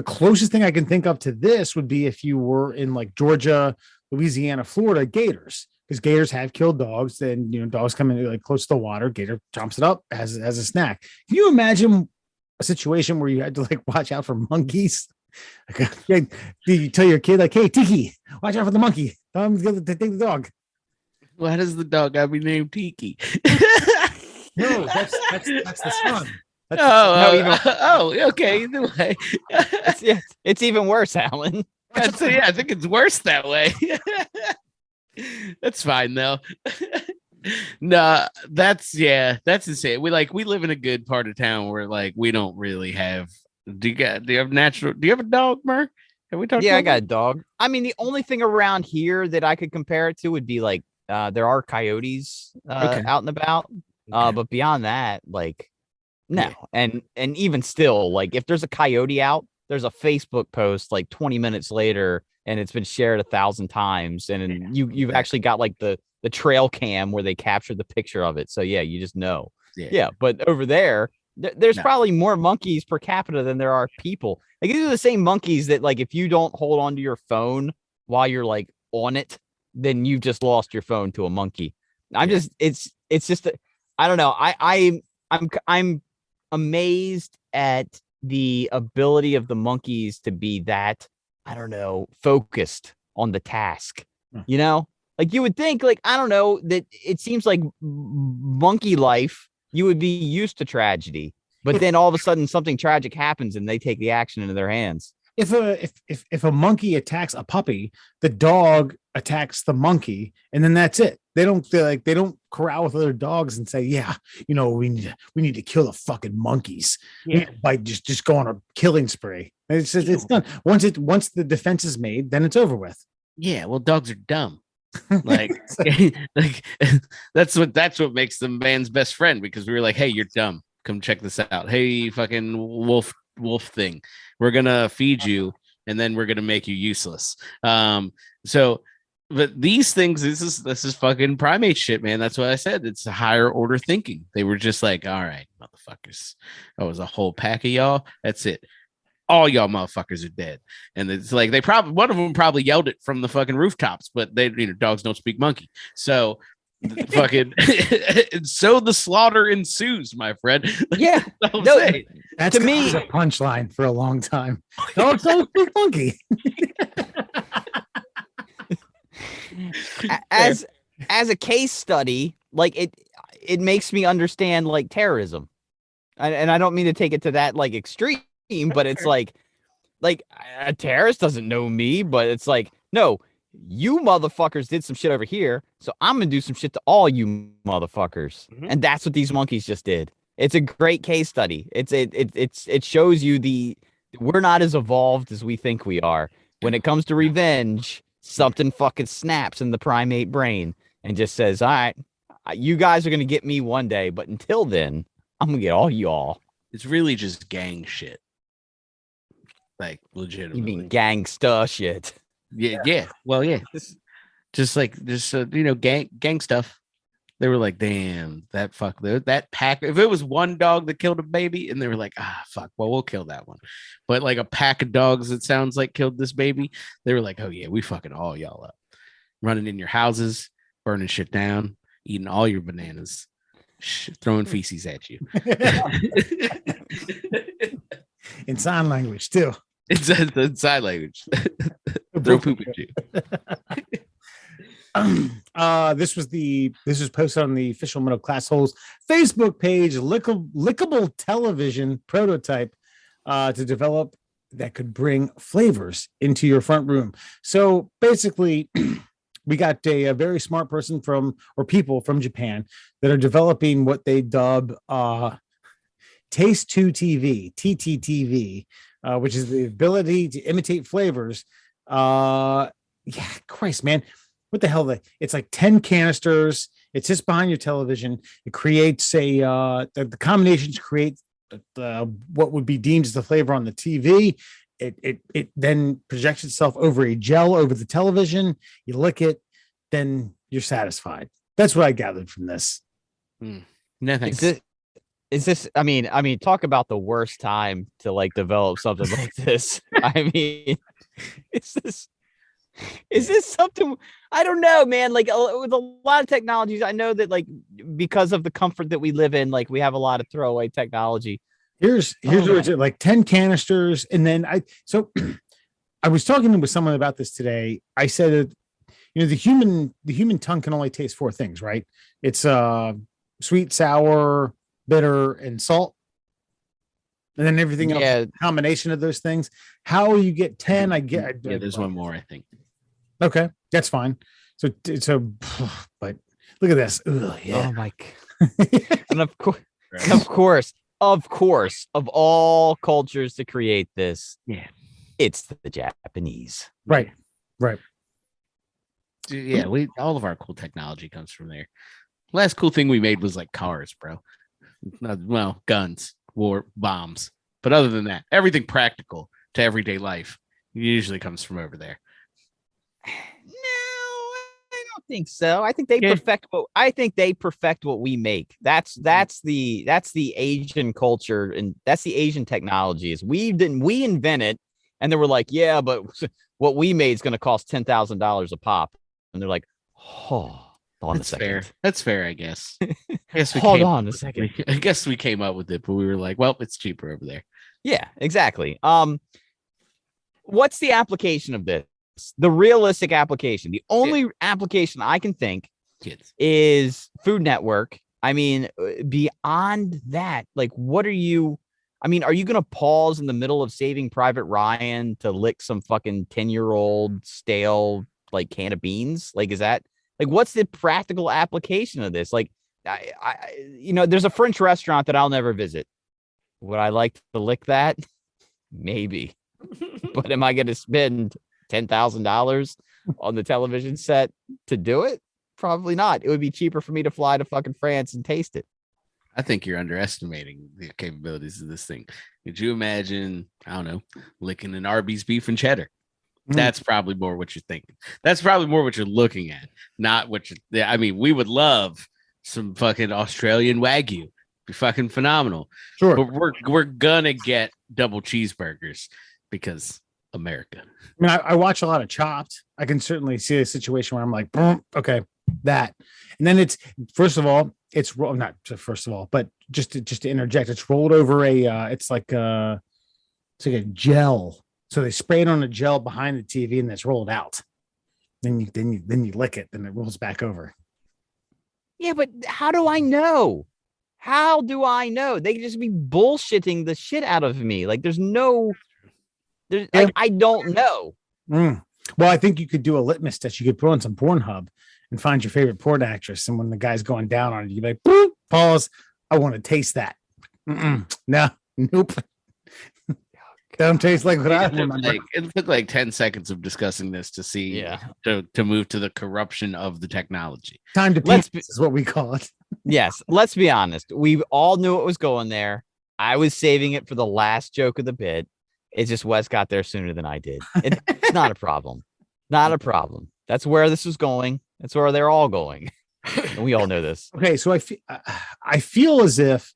Speaker 1: closest thing I can think of to this would be if you were in like Georgia, Louisiana, Florida, gators, because gators have killed dogs. Then, dogs come in like close to the water, gator chomps it up as a snack. Can you imagine a situation where you had to like watch out for monkeys? Like, you tell your kid like, "Hey, Tiki, watch out for the monkey. I'm going to take the dog."
Speaker 3: Why does the dog have me named Tiki?
Speaker 1: No, that's the son.
Speaker 3: Okay. Either way,
Speaker 2: It's even worse, Alan.
Speaker 3: I think it's worse that way. That's fine though. No, that's insane. We live in a good part of town where like we don't really have. Do you have a dog, Mer? Have we talked?
Speaker 2: Yeah,
Speaker 3: about
Speaker 2: I got a dog. I mean, the only thing around here that I could compare it to would be like there are coyotes
Speaker 3: Okay.
Speaker 2: out and about.
Speaker 3: Okay.
Speaker 2: But beyond that, like no.
Speaker 3: Yeah.
Speaker 2: And even still, like if there's a coyote out, there's a Facebook post like 20 minutes later and it's been shared 1,000 times. And you've actually got like the trail cam where they captured the picture of it. So yeah, you just know. Yeah. But over there, there's probably more monkeys per capita than there are people. Like these are the same monkeys that like if you don't hold on to your phone while you're like on it, then you've just lost your phone to a monkey. It's just I don't know. I'm amazed at the ability of the monkeys to be that, I don't know, focused on the task. Like you would think, like, I don't know, that it seems like monkey life, you would be used to tragedy, but then all of a sudden something tragic happens and they take the action into their hands.
Speaker 1: If a monkey attacks a puppy, the dog attacks the monkey, and then that's it. They don't corral with other dogs and say, "Yeah, we need to kill the fucking monkeys."
Speaker 3: Yeah.
Speaker 1: By just go on a killing spree. It's done. Once the defense is made, then it's over with.
Speaker 3: Yeah, well, dogs are dumb. Like, like that's what makes them man's best friend, because we were like, "Hey, you're dumb. Come check this out. Hey, fucking wolf thing. We're gonna feed you, and then we're gonna make you useless." But these things, this is fucking primate shit, man. That's what I said. It's a higher order thinking. They were just like, "All right, motherfuckers. That was a whole pack of y'all. That's it. All y'all motherfuckers are dead." And it's like one of them probably yelled it from the fucking rooftops, but they, dogs don't speak monkey. So fucking so the slaughter ensues, my friend.
Speaker 2: Yeah.
Speaker 1: That's
Speaker 2: to me
Speaker 1: a punchline for a long time. Dogs don't speak monkey.
Speaker 2: as a case study, like it makes me understand like terrorism. And I don't mean to take it to that like extreme, but it's like a terrorist doesn't know me, but it's like, no, you motherfuckers did some shit over here, so I'm gonna do some shit to all you motherfuckers.
Speaker 3: Mm-hmm.
Speaker 2: And that's what these monkeys just did. It's a great case study. It shows you we're not as evolved as we think we are. When it comes to revenge, something fucking snaps in the primate brain and just says, "All right, you guys are gonna get me one day, but until then, I'm gonna get all y'all."
Speaker 3: It's really just gang shit. Like, legitimately.
Speaker 2: You mean gangsta shit?
Speaker 3: Yeah. Well, yeah. Just gang stuff. They were like, "Damn, that pack." If it was one dog that killed a baby, and they were like, "Ah, fuck, well, we'll kill that one." But like a pack of dogs that sounds like killed this baby, they were like, "Oh yeah, we fucking all y'all up, running in your houses, burning shit down, eating all your bananas, throwing feces at you."
Speaker 1: In sign language too.
Speaker 3: It's in sign language. Throw poop at you.
Speaker 1: This was posted on the official Middle Classholes Facebook page. Lickable television prototype to develop that could bring flavors into your front room. So basically, we got a very smart person or people from Japan that are developing what they dub Taste to TV, TTTV, which is the ability to imitate flavors. Yeah, Christ, man. What the hell? It's like 10 canisters. It's just behind your television. It creates the combinations create what would be deemed as the flavor on the TV. It then projects itself over a gel over the television. You lick it, then you're satisfied. That's what I gathered from this.
Speaker 3: No thanks.
Speaker 2: Is this? I mean, talk about the worst time to like develop something like this. I mean, is this something? I don't know, man. Like with a lot of technologies, I know that like because of the comfort that we live in, like we have a lot of throwaway technology.
Speaker 1: Here's what it's like 10 canisters. And then I was talking with someone about this today. I said that, the human tongue can only taste four things, right? It's sweet, sour, bitter, and salt. And then everything else, is a combination of those things. How you get 10,
Speaker 3: there's one more, I think.
Speaker 1: Okay, that's fine. So, but look at this. Ugh, yeah.
Speaker 2: Oh my God. And of course, of all cultures to create this, it's the Japanese.
Speaker 1: Right.
Speaker 3: Yeah, all of our cool technology comes from there. Last cool thing we made was like cars, bro. Well, guns, war, bombs. But other than that, everything practical to everyday life usually comes from over there.
Speaker 2: No, I don't think so. I think they perfect what we make. That's the Asian culture, and that's the Asian technology. Is we invent it, and they were like, yeah, but what we made is going to cost $10,000 a pop, and they're like, oh.
Speaker 3: That's fair. That's fair, I guess.
Speaker 2: Hold on a second.
Speaker 3: I guess we came up with it, but we were like, well, it's cheaper over there.
Speaker 2: Yeah, exactly. What's the application of this? The realistic application. The only application I can think is Food Network. I mean, beyond that, like, what are you going to pause in the middle of Saving Private Ryan to lick some fucking 10-year-old stale, like, can of beans? Like, is that, like, what's the practical application of this? Like, there's a French restaurant that I'll never visit. Would I like to lick that? Maybe. But am I going to spend $10,000 on the television set to do it? Probably not. It would be cheaper for me to fly to fucking France and taste it.
Speaker 3: I think you're underestimating the capabilities of this thing. Could you imagine, I don't know, licking an Arby's beef and cheddar? That's probably more what you're thinking. That's probably more what you're looking at, not what you're. I mean, we would love some fucking Australian Wagyu. Be fucking phenomenal.
Speaker 1: Sure.
Speaker 3: But we're gonna get double cheeseburgers because America.
Speaker 1: I mean, I watch a lot of Chopped. I can certainly see a situation where I'm like, okay, that. And then it's but just to interject, it's rolled over it's like a gel. So they spray it on a gel behind the TV and that's rolled out. Then you lick it, then it rolls back over.
Speaker 2: Yeah, but how do I know? How do I know? They could just be bullshitting the shit out of me. Like I don't know.
Speaker 1: Well, I think you could do a litmus test. You could put on some Pornhub and find your favorite porn actress. And when the guy's going down on it, you'd be like, boop, pause. I want to taste that. No, nope. Don't taste like what I remember.
Speaker 3: It took like 10 seconds of discussing this to see to move to the corruption of the technology.
Speaker 1: Time to pizza is what we call it.
Speaker 2: Yes, let's be honest. We all knew it was going there. I was saving it for the last joke of the bit. It's just Wes got there sooner than I did. It's not a problem. Not a problem. That's where this is going. That's where they're all going. And we all know this.
Speaker 1: Okay, so I feel as if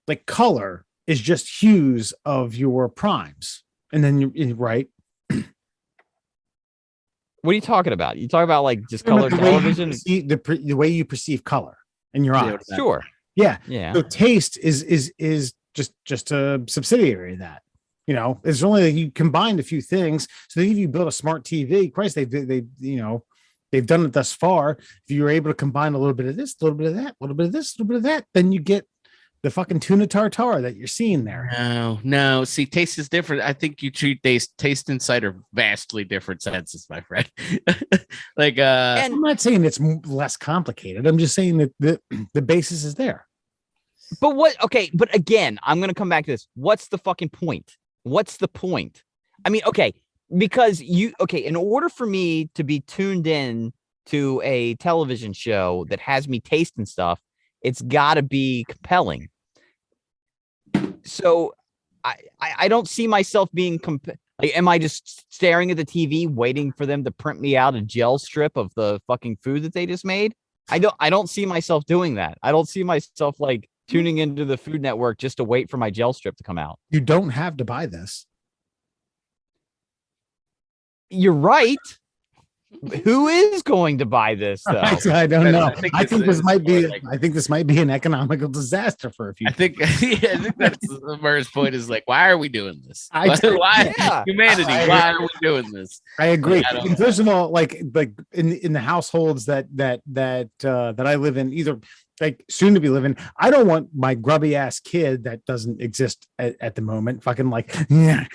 Speaker 1: like color is just hues of your primes, and then you're right.
Speaker 2: What are you talking about? You talk about like just color television,
Speaker 1: the way you perceive color in your eyes.
Speaker 2: Sure.
Speaker 1: Yeah.
Speaker 2: Yeah.
Speaker 1: So taste is just a subsidiary of that. It's only that you combined a few things. So if you build a smart TV, Christ, they've done it thus far. If you're able to combine a little bit of this, a little bit of that, a little bit of this, a little bit of that, then you get the fucking tuna tartare that you're seeing there.
Speaker 3: No. See, taste is different. I think you treat taste and sight are vastly different senses, my friend. Like,
Speaker 1: I'm not saying it's less complicated. I'm just saying that the basis is there.
Speaker 2: But what? Okay, but again, I'm gonna come back to this. What's the fucking point? What's the point? I mean, okay, because in order for me to be tuned in to a television show that has me tasting stuff, it's got to be compelling. So I don't see myself being like, am I just staring at the TV waiting for them to print me out a gel strip of the fucking food that they just made? I don't see myself doing that. I don't see myself like tuning into the Food Network just to wait for my gel strip to come out.
Speaker 1: You don't have to buy this.
Speaker 2: You're right. Who is going to buy this though?
Speaker 1: I don't know. I think this might be.
Speaker 3: like-
Speaker 1: I think this might be an economical disaster for a few.
Speaker 3: I think that's Murr's point is like, why are we doing this?
Speaker 1: I do.
Speaker 3: Why
Speaker 2: Yeah.
Speaker 3: humanity? Why are we doing this?
Speaker 1: I agree.
Speaker 3: I don't
Speaker 1: And first of all, like in the households that I live in, either like soon to be living, I don't want my grubby ass kid that doesn't exist at the moment, fucking like yeah,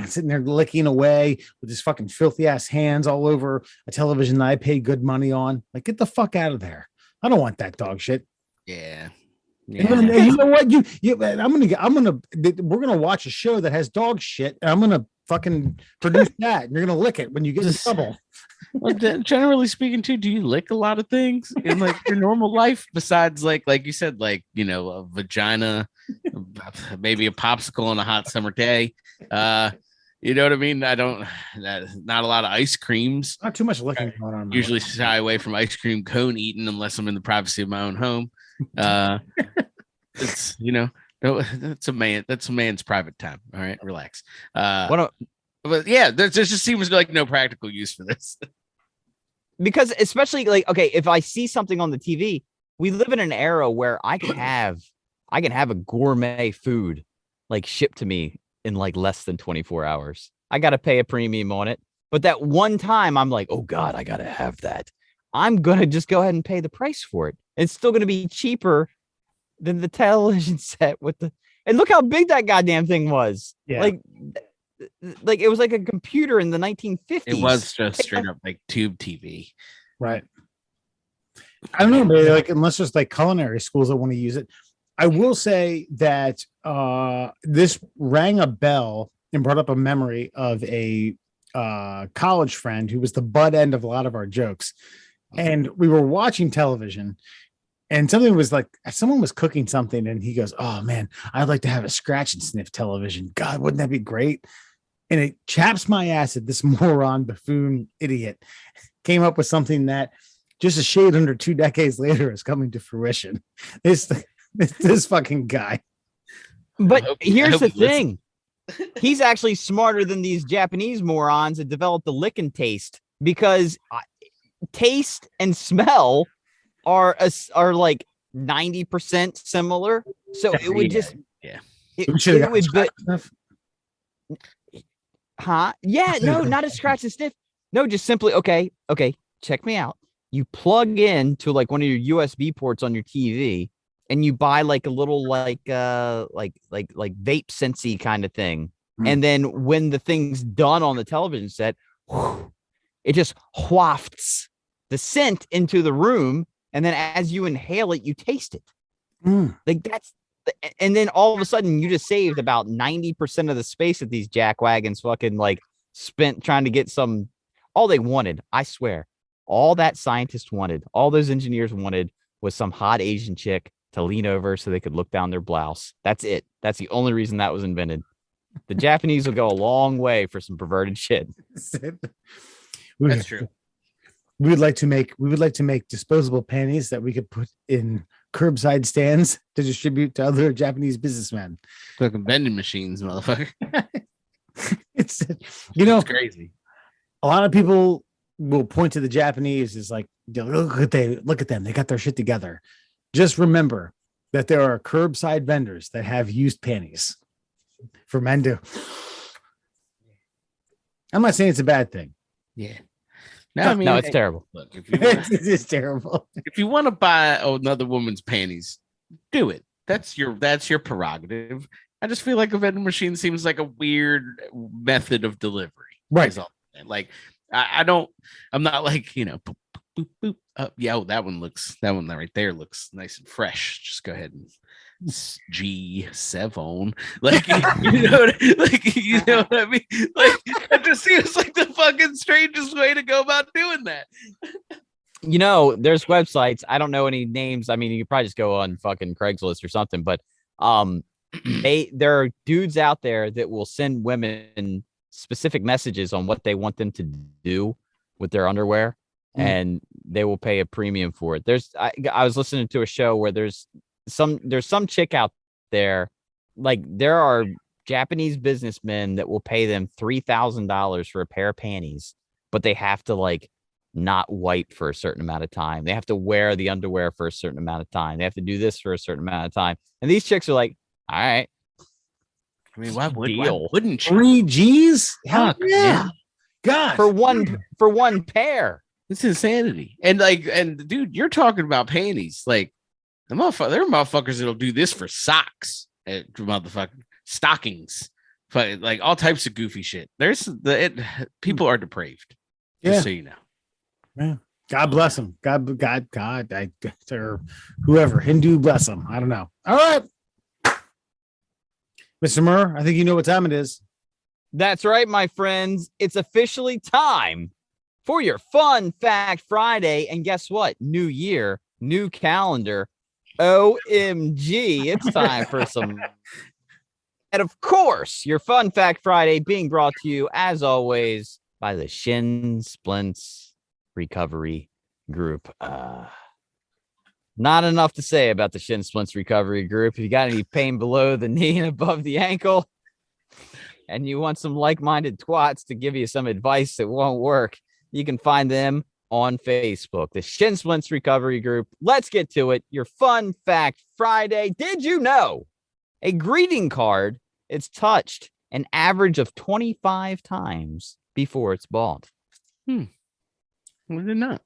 Speaker 1: sitting there licking away with his fucking filthy ass hands all over a television that I pay good money on. Like, get the fuck out of there. I don't want that dog shit.
Speaker 3: Yeah.
Speaker 1: And then, you know what? We're gonna watch a show that has dog shit, and I'm gonna fucking produce that, and you're gonna lick it when you get in trouble.
Speaker 3: Well, generally speaking, too, do you lick a lot of things in like your normal life besides like you said, like, you know, a vagina, maybe a popsicle on a hot summer day? You know what I mean? I don't. Not a lot of ice creams.
Speaker 1: Not too much licking going on. in my
Speaker 3: Usually
Speaker 1: life.
Speaker 3: shy away from ice cream cone eating unless I'm in the privacy of my own home. It's, you know, no, that's a man's private time. All right, relax. But yeah, there just seems like no practical use for this.
Speaker 2: Because especially like, okay, if I see something on the TV, we live in an era where I can have a gourmet food like shipped to me in like less than 24 hours. I got to pay a premium on it. But that one time I'm like, oh God, I got to have that. I'm going to just go ahead and pay the price for it. It's still going to be cheaper than the television set and look how big that goddamn thing was.
Speaker 1: Yeah.
Speaker 2: Like it was like a computer in the 1950s.
Speaker 3: It was just straight up like tube TV.
Speaker 1: Right. I don't know, maybe like unless there's like culinary schools that want to use it. I will say that this rang a bell and brought up a memory of a college friend who was the butt end of a lot of our jokes. And we were watching television and someone was cooking something and he goes, oh man, I'd like to have a scratch and sniff television. God, wouldn't that be great? And it chaps my ass that this moron, buffoon, idiot came up with something that just a shade under 2 decades later is coming to fruition. This fucking guy.
Speaker 2: But
Speaker 3: I
Speaker 2: here's
Speaker 3: hope
Speaker 2: the
Speaker 3: he listens.
Speaker 2: thing. He's actually smarter than these Japanese morons that developed the lick and taste, because taste and smell are like 90% similar. So it would just it would yeah, no, not a scratch and sniff. No, just simply okay, check me out. You plug in to like one of your USB ports on your TV and you buy like a little like vape sensey kind of thing. And then when the thing's done on the television set, it just wafts the scent into the room. And then as you inhale it, you taste it. Like and then all of a sudden you just saved about 90% of the space that these jackwagons fucking like spent trying to get all they wanted. I swear, all that scientist wanted, all those engineers wanted was some hot Asian chick to lean over so they could look down their blouse. That's it. That's the only reason that was invented. The Japanese will go a long way for some perverted shit.
Speaker 3: That's true.
Speaker 1: We would like to make disposable panties that we could put in curbside stands to distribute to other Japanese businessmen.
Speaker 3: Fucking vending machines, motherfucker.
Speaker 1: It's
Speaker 3: It's crazy.
Speaker 1: A lot of people will point to the Japanese as like, look at them. They got their shit together. Just remember that there are curbside vendors that have used panties for men to. I'm not saying it's a bad thing.
Speaker 3: Yeah.
Speaker 2: No, it's terrible.
Speaker 3: Look, if you want,
Speaker 1: It's terrible.
Speaker 3: if you want to buy another woman's panties, do it. that's your prerogative. I just feel like a vending machine seems like a weird method of delivery.
Speaker 1: Right.
Speaker 3: is all. Like I'm not like, boop, boop, boop. That one right there looks nice and fresh. Just go ahead and G7. Like, you know what I mean? Like, it just seems like the fucking strangest way to go about doing that.
Speaker 2: There's websites. I don't know any names. I mean, you could probably just go on fucking Craigslist or something, but there are dudes out there that will send women specific messages on what they want them to do with their underwear, and they will pay a premium for it. I was listening to a show where there's some chick out there, like there are Japanese businessmen that will pay them $3,000 for a pair of panties, but they have to like not wipe for a certain amount of time. They have to wear the underwear for a certain amount of time. They have to do this for a certain amount of time. And these chicks are like, all right.
Speaker 3: I mean, why wouldn't you?
Speaker 1: 3 G's?
Speaker 3: Fuck,
Speaker 1: Yeah.
Speaker 3: man.
Speaker 1: God.
Speaker 2: For one pair.
Speaker 3: It's insanity. And dude, you're talking about panties. Like there are motherfuckers that'll do this for socks, motherfucking stockings, like all types of goofy shit. People are depraved. Just so you know.
Speaker 1: Yeah. God bless them. Or whoever, Hindu bless them. I don't know. All right. Mr. Murr, I think you know what time it is.
Speaker 2: That's right, my friends. It's officially time for your Fun Fact Friday. And guess what? New year, new calendar. OMG. It's time for some. And of course, your Fun Fact Friday being brought to you, as always, by the Shin Splints Recovery Group. Not enough to say about the Shin Splints Recovery Group. If you got any pain below the knee and above the ankle, and you want some like-minded twats to give you some advice that won't work, you can find them on Facebook, the Shin Splints Recovery Group. Let's get to it. Your Fun Fact Friday. Did you know a greeting card is touched an average of 25 times before it's bought?
Speaker 3: What did not?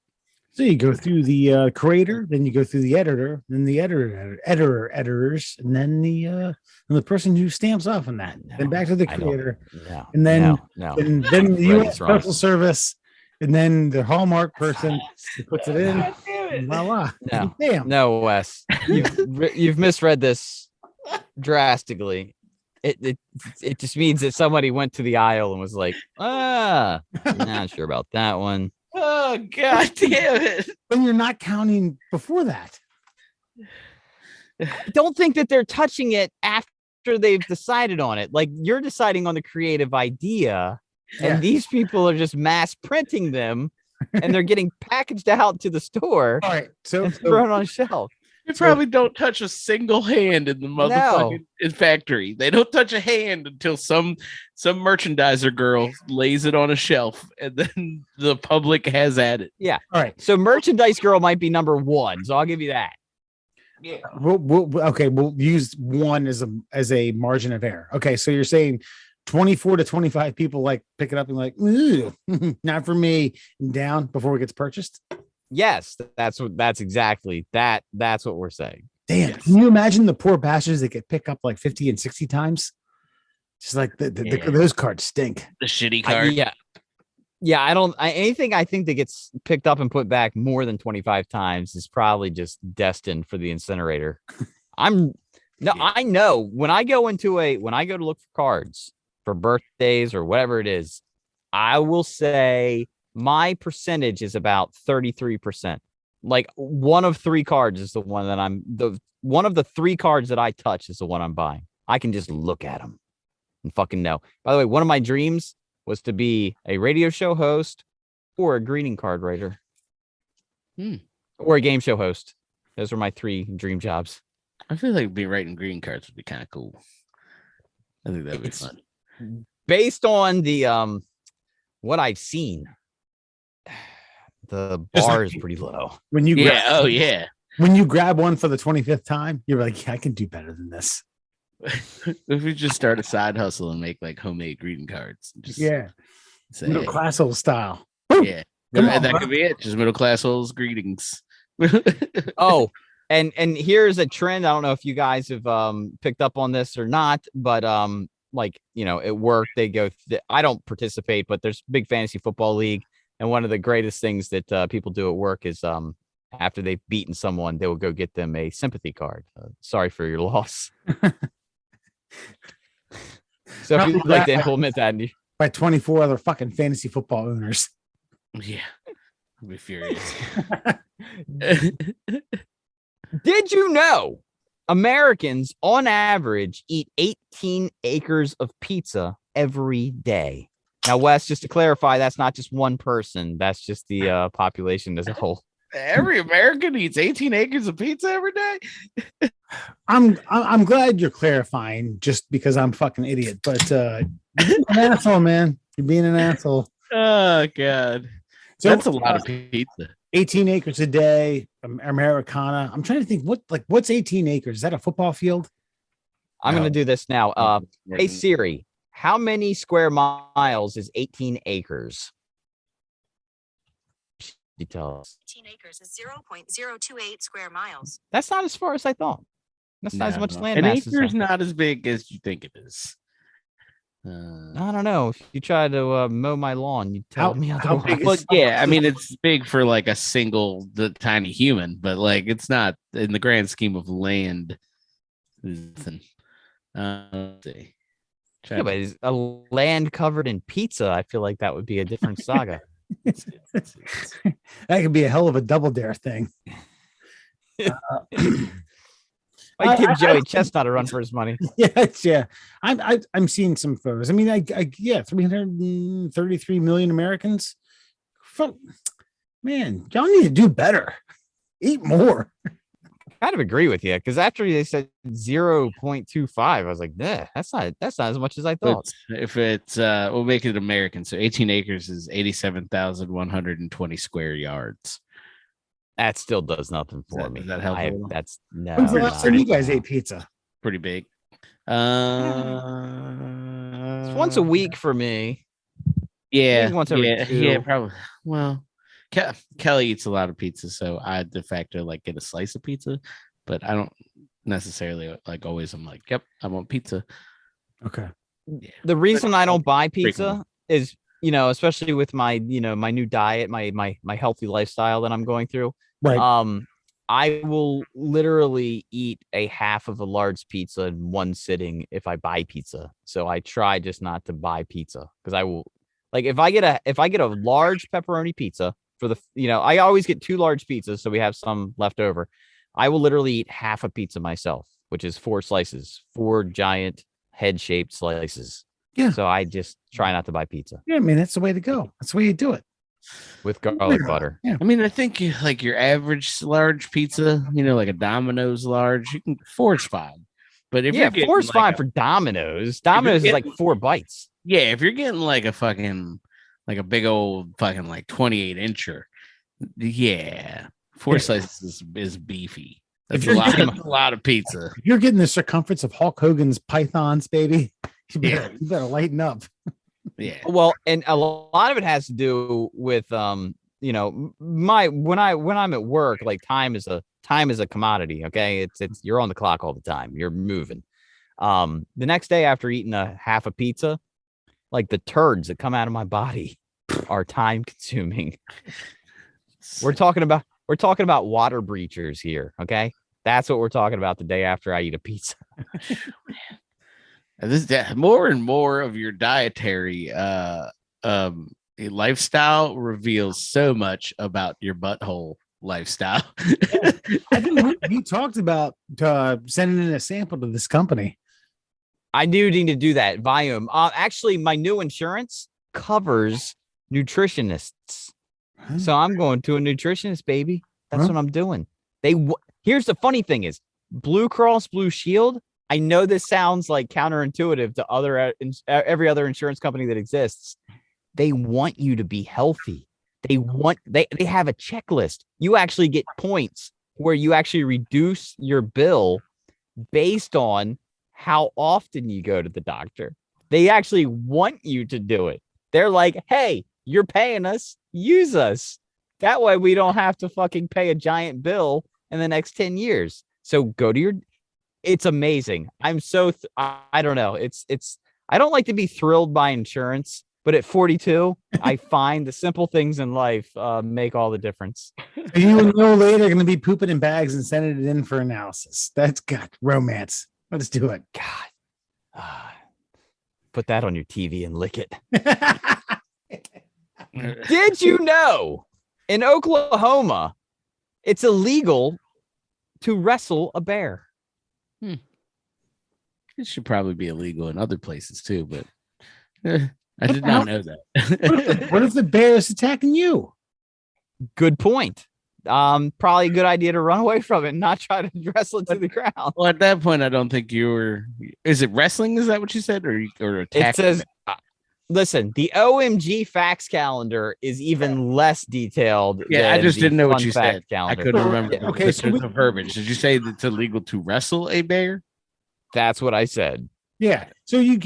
Speaker 1: So you go through the creator, then you go through the editor, then the editors, and then the person who stamps off on that. Then back to the creator, and then the U.S. Postal Service, and then the Hallmark person who puts it in. Voila!
Speaker 2: No, Wes, you've misread this drastically. It just means that somebody went to the aisle and was like, not sure about that one.
Speaker 3: Oh, God damn it.
Speaker 1: When you're not counting before that.
Speaker 2: I don't think that they're touching it after they've decided on it. Like, you're deciding on the creative idea, and these people are just mass printing them, and they're getting packaged out to the store.
Speaker 1: All right. So
Speaker 2: thrown on a shelf.
Speaker 3: They probably don't touch a single hand in the motherfucking factory. They don't touch a hand until some merchandiser girl lays it on a shelf, and then the public has at it.
Speaker 2: Yeah.
Speaker 1: All right.
Speaker 2: So merchandise girl might be number one. So I'll give you that.
Speaker 1: Yeah. We'll use one as a margin of error. Okay. So you're saying 24 to 25 people like pick it up and like, not for me, and down before it gets purchased.
Speaker 2: Yes, that's exactly that. That's what we're saying.
Speaker 1: Damn,
Speaker 3: yes.
Speaker 1: Can you imagine the poor bastards that get picked up like 50 and 60 times? Just like those cards stink.
Speaker 3: The shitty card.
Speaker 2: Anything I think that gets picked up and put back more than 25 times is probably just destined for the incinerator. I know when I go to look for cards for birthdays or whatever it is, I will say my percentage is about 33%. Like one of three cards is the one that one of the three cards that I touch is the one I'm buying. I can just look at them and fucking know. By the way, one of my dreams was to be a radio show host or a greeting card writer or a game show host. Those were my three dream jobs.
Speaker 3: I feel like writing greeting cards would be kind of cool. I think that'd be fun.
Speaker 2: Based on the what I've seen, the bar is pretty low.
Speaker 1: When you when you grab one for the 25th time, you're like, yeah, I can do better than this.
Speaker 3: If we just start a side hustle and make like homemade greeting cards, just say,
Speaker 1: middle class old style.
Speaker 3: Yeah, and that could be it. Just middle class holes greetings.
Speaker 2: Oh, And here's a trend. I don't know if you guys have picked up on this or not, but like, at work they go. I don't participate, but there's a big fantasy football league, and one of the greatest things that people do at work is after they've beaten someone, they will go get them a sympathy card. Sorry for your loss. So if you'd like to implement that,
Speaker 1: by 24 other fucking fantasy football owners.
Speaker 3: Yeah, I'll be furious.
Speaker 2: Did you know Americans on average eat 18 acres of pizza every day? Now, Wes, just to clarify, that's not just one person. That's just the population as a whole.
Speaker 3: Every American eats 18 acres of pizza every day.
Speaker 1: I'm glad you're clarifying just because I'm fucking idiot, but you're being an asshole, man. You're being an asshole.
Speaker 3: Oh God. So that's a lot of pizza.
Speaker 1: 18 acres a day, Americana. I'm trying to think what's 18 acres? Is that a football field?
Speaker 2: I'm going to do this now. Hey Siri, how many square miles is 18 acres? Details.
Speaker 6: 18 acres is 0.028 square miles.
Speaker 2: That's not as far as I thought. That's not as much land
Speaker 3: An
Speaker 2: mass.
Speaker 3: acre is not as big as you think it is.
Speaker 2: I don't know. If you try to mow my lawn, you tell me
Speaker 1: how big
Speaker 3: Well, yeah, I mean it's big for like a single tiny human, but like it's not in the grand scheme of land. Let's see.
Speaker 2: Yeah, but is a land covered in pizza? I feel like that would be a different saga.
Speaker 1: That could be a hell of a double dare thing.
Speaker 2: I give Joey Chestnut a run for his money.
Speaker 1: Yeah. I'm seeing some photos. I mean, 333 million Americans. Man, y'all need to do better. Eat more.
Speaker 2: Kind of agree with you because after they said 0.25, I was like, nah, that's not as much as I thought.
Speaker 3: If it's we'll make it American. So 18 acres is 87,120 square yards.
Speaker 2: That still does nothing for me.
Speaker 3: Does that help?
Speaker 2: That's no.
Speaker 1: When's the last time you guys ate pizza?
Speaker 3: Pretty big.
Speaker 2: It's once a week for me.
Speaker 3: Yeah.
Speaker 2: Maybe once every two.
Speaker 3: Yeah, probably. Well, Kelly eats a lot of pizza, so I de facto like get a slice of pizza, but I don't necessarily like always. I'm like, yep, I want pizza.
Speaker 1: Okay.
Speaker 3: Yeah.
Speaker 2: The reason I don't buy pizza is, especially with my, my new diet, my healthy lifestyle that I'm going through.
Speaker 1: Right.
Speaker 2: I will literally eat a half of a large pizza in one sitting if I buy pizza. So I try just not to buy pizza because I will, like, if I get a large pepperoni pizza for the, I always get 2 large pizzas, so we have some left over. I will literally eat half a pizza myself, which is 4 slices, 4 giant head-shaped slices.
Speaker 1: Yeah.
Speaker 2: So I just try not to buy pizza.
Speaker 1: Yeah, I mean, that's the way to go. That's the way you do it.
Speaker 2: With garlic butter.
Speaker 1: Yeah.
Speaker 3: I mean, I think like your average large pizza, like a Domino's large, 4 is fine. But if you're
Speaker 2: 4 is fine
Speaker 3: like
Speaker 2: for Domino's. Domino's is like 4 bites.
Speaker 3: Yeah, if you're getting like a fucking like a big old fucking like 28 incher, yeah, 4 slices is beefy. That's a lot of pizza.
Speaker 1: If you're getting the circumference of Hulk Hogan's pythons, baby, you better lighten up.
Speaker 3: Yeah.
Speaker 2: Well, and a lot of it has to do with when I'm at work, like time is a commodity. Okay, it's you're on the clock all the time. You're moving. The next day after eating a half a pizza, like the turds that come out of my body are time consuming. We're talking about water breachers here. Okay, that's what we're talking about the day after I eat a pizza.
Speaker 3: More and more of your dietary lifestyle reveals so much about your butthole lifestyle.
Speaker 1: I think we talked about sending in a sample to this company.
Speaker 2: I do need to do that. Volume. Actually, my new insurance covers nutritionists, so I'm going to a nutritionist, baby. That's what I'm doing. Here's the funny thing is Blue Cross Blue Shield. I know this sounds like counterintuitive to every other insurance company that exists. They want you to be healthy. They have a checklist. You actually get points where you actually reduce your bill based on how often you go to the doctor. They actually want you to do it. They're like, hey, you're paying us, use us. That way we don't have to fucking pay a giant bill in the next 10 years. So go to your, it's amazing. I'm so, I don't know. I don't like to be thrilled by insurance, but at 42, I find the simple things in life make all the difference.
Speaker 1: You and the old lady are going to be pooping in bags and sending it in for analysis. That's got romance. Let's do it.
Speaker 2: God, put that on your TV and lick it. Did you know in Oklahoma, it's illegal to wrestle a bear?
Speaker 3: It should probably be illegal in other places too, but I did not know that.
Speaker 1: What if the bear is attacking you?
Speaker 2: Good point. Probably a good idea to run away from it and not try to wrestle it to the ground.
Speaker 3: Well, at that point, I don't think you were. Is it wrestling? Is that what you said, or attack?
Speaker 2: It says, listen, the OMG facts calendar is even less detailed.
Speaker 3: Yeah, I
Speaker 2: than
Speaker 3: just
Speaker 2: the
Speaker 3: didn't know what
Speaker 2: fun
Speaker 3: you
Speaker 2: fact
Speaker 3: said.
Speaker 2: calendar.
Speaker 3: I couldn't remember.
Speaker 2: Yeah.
Speaker 1: Okay, so
Speaker 3: the verbiage. Did you say that it's illegal to wrestle a bear?
Speaker 2: That's what I said.
Speaker 1: Yeah. So you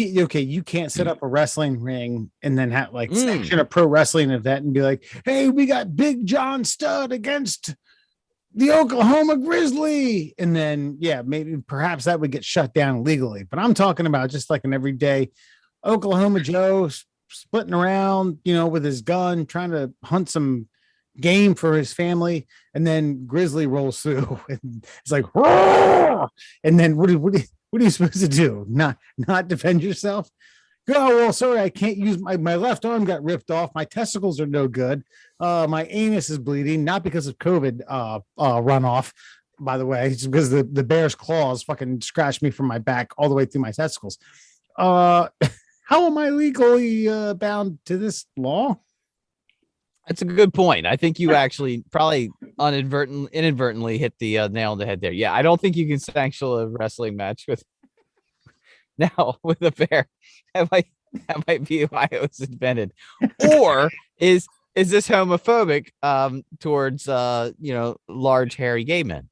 Speaker 1: can't set up a wrestling ring and then have like
Speaker 2: Mm.
Speaker 1: sanction a pro wrestling event and be like, hey, we got Big John Studd against the Oklahoma Grizzly. And then, yeah, maybe perhaps that would get shut down legally. But I'm talking about just like an everyday Oklahoma Joe splitting around, with his gun, trying to hunt some game for his family. And then Grizzly rolls through and it's like, roar! And then what are you supposed to do? Not defend yourself? Oh, well, sorry, I can't use my left arm got ripped off. My testicles are no good. My anus is bleeding, not because of COVID runoff, by the way. It's because the bear's claws fucking scratched me from my back all the way through my testicles. How am I legally bound to this law?
Speaker 2: That's a good point. I think you actually probably inadvertently hit the nail on the head there. Yeah, I don't think you can sanction a wrestling match with a bear. That might be why it was invented. Or is this homophobic towards large hairy gay men?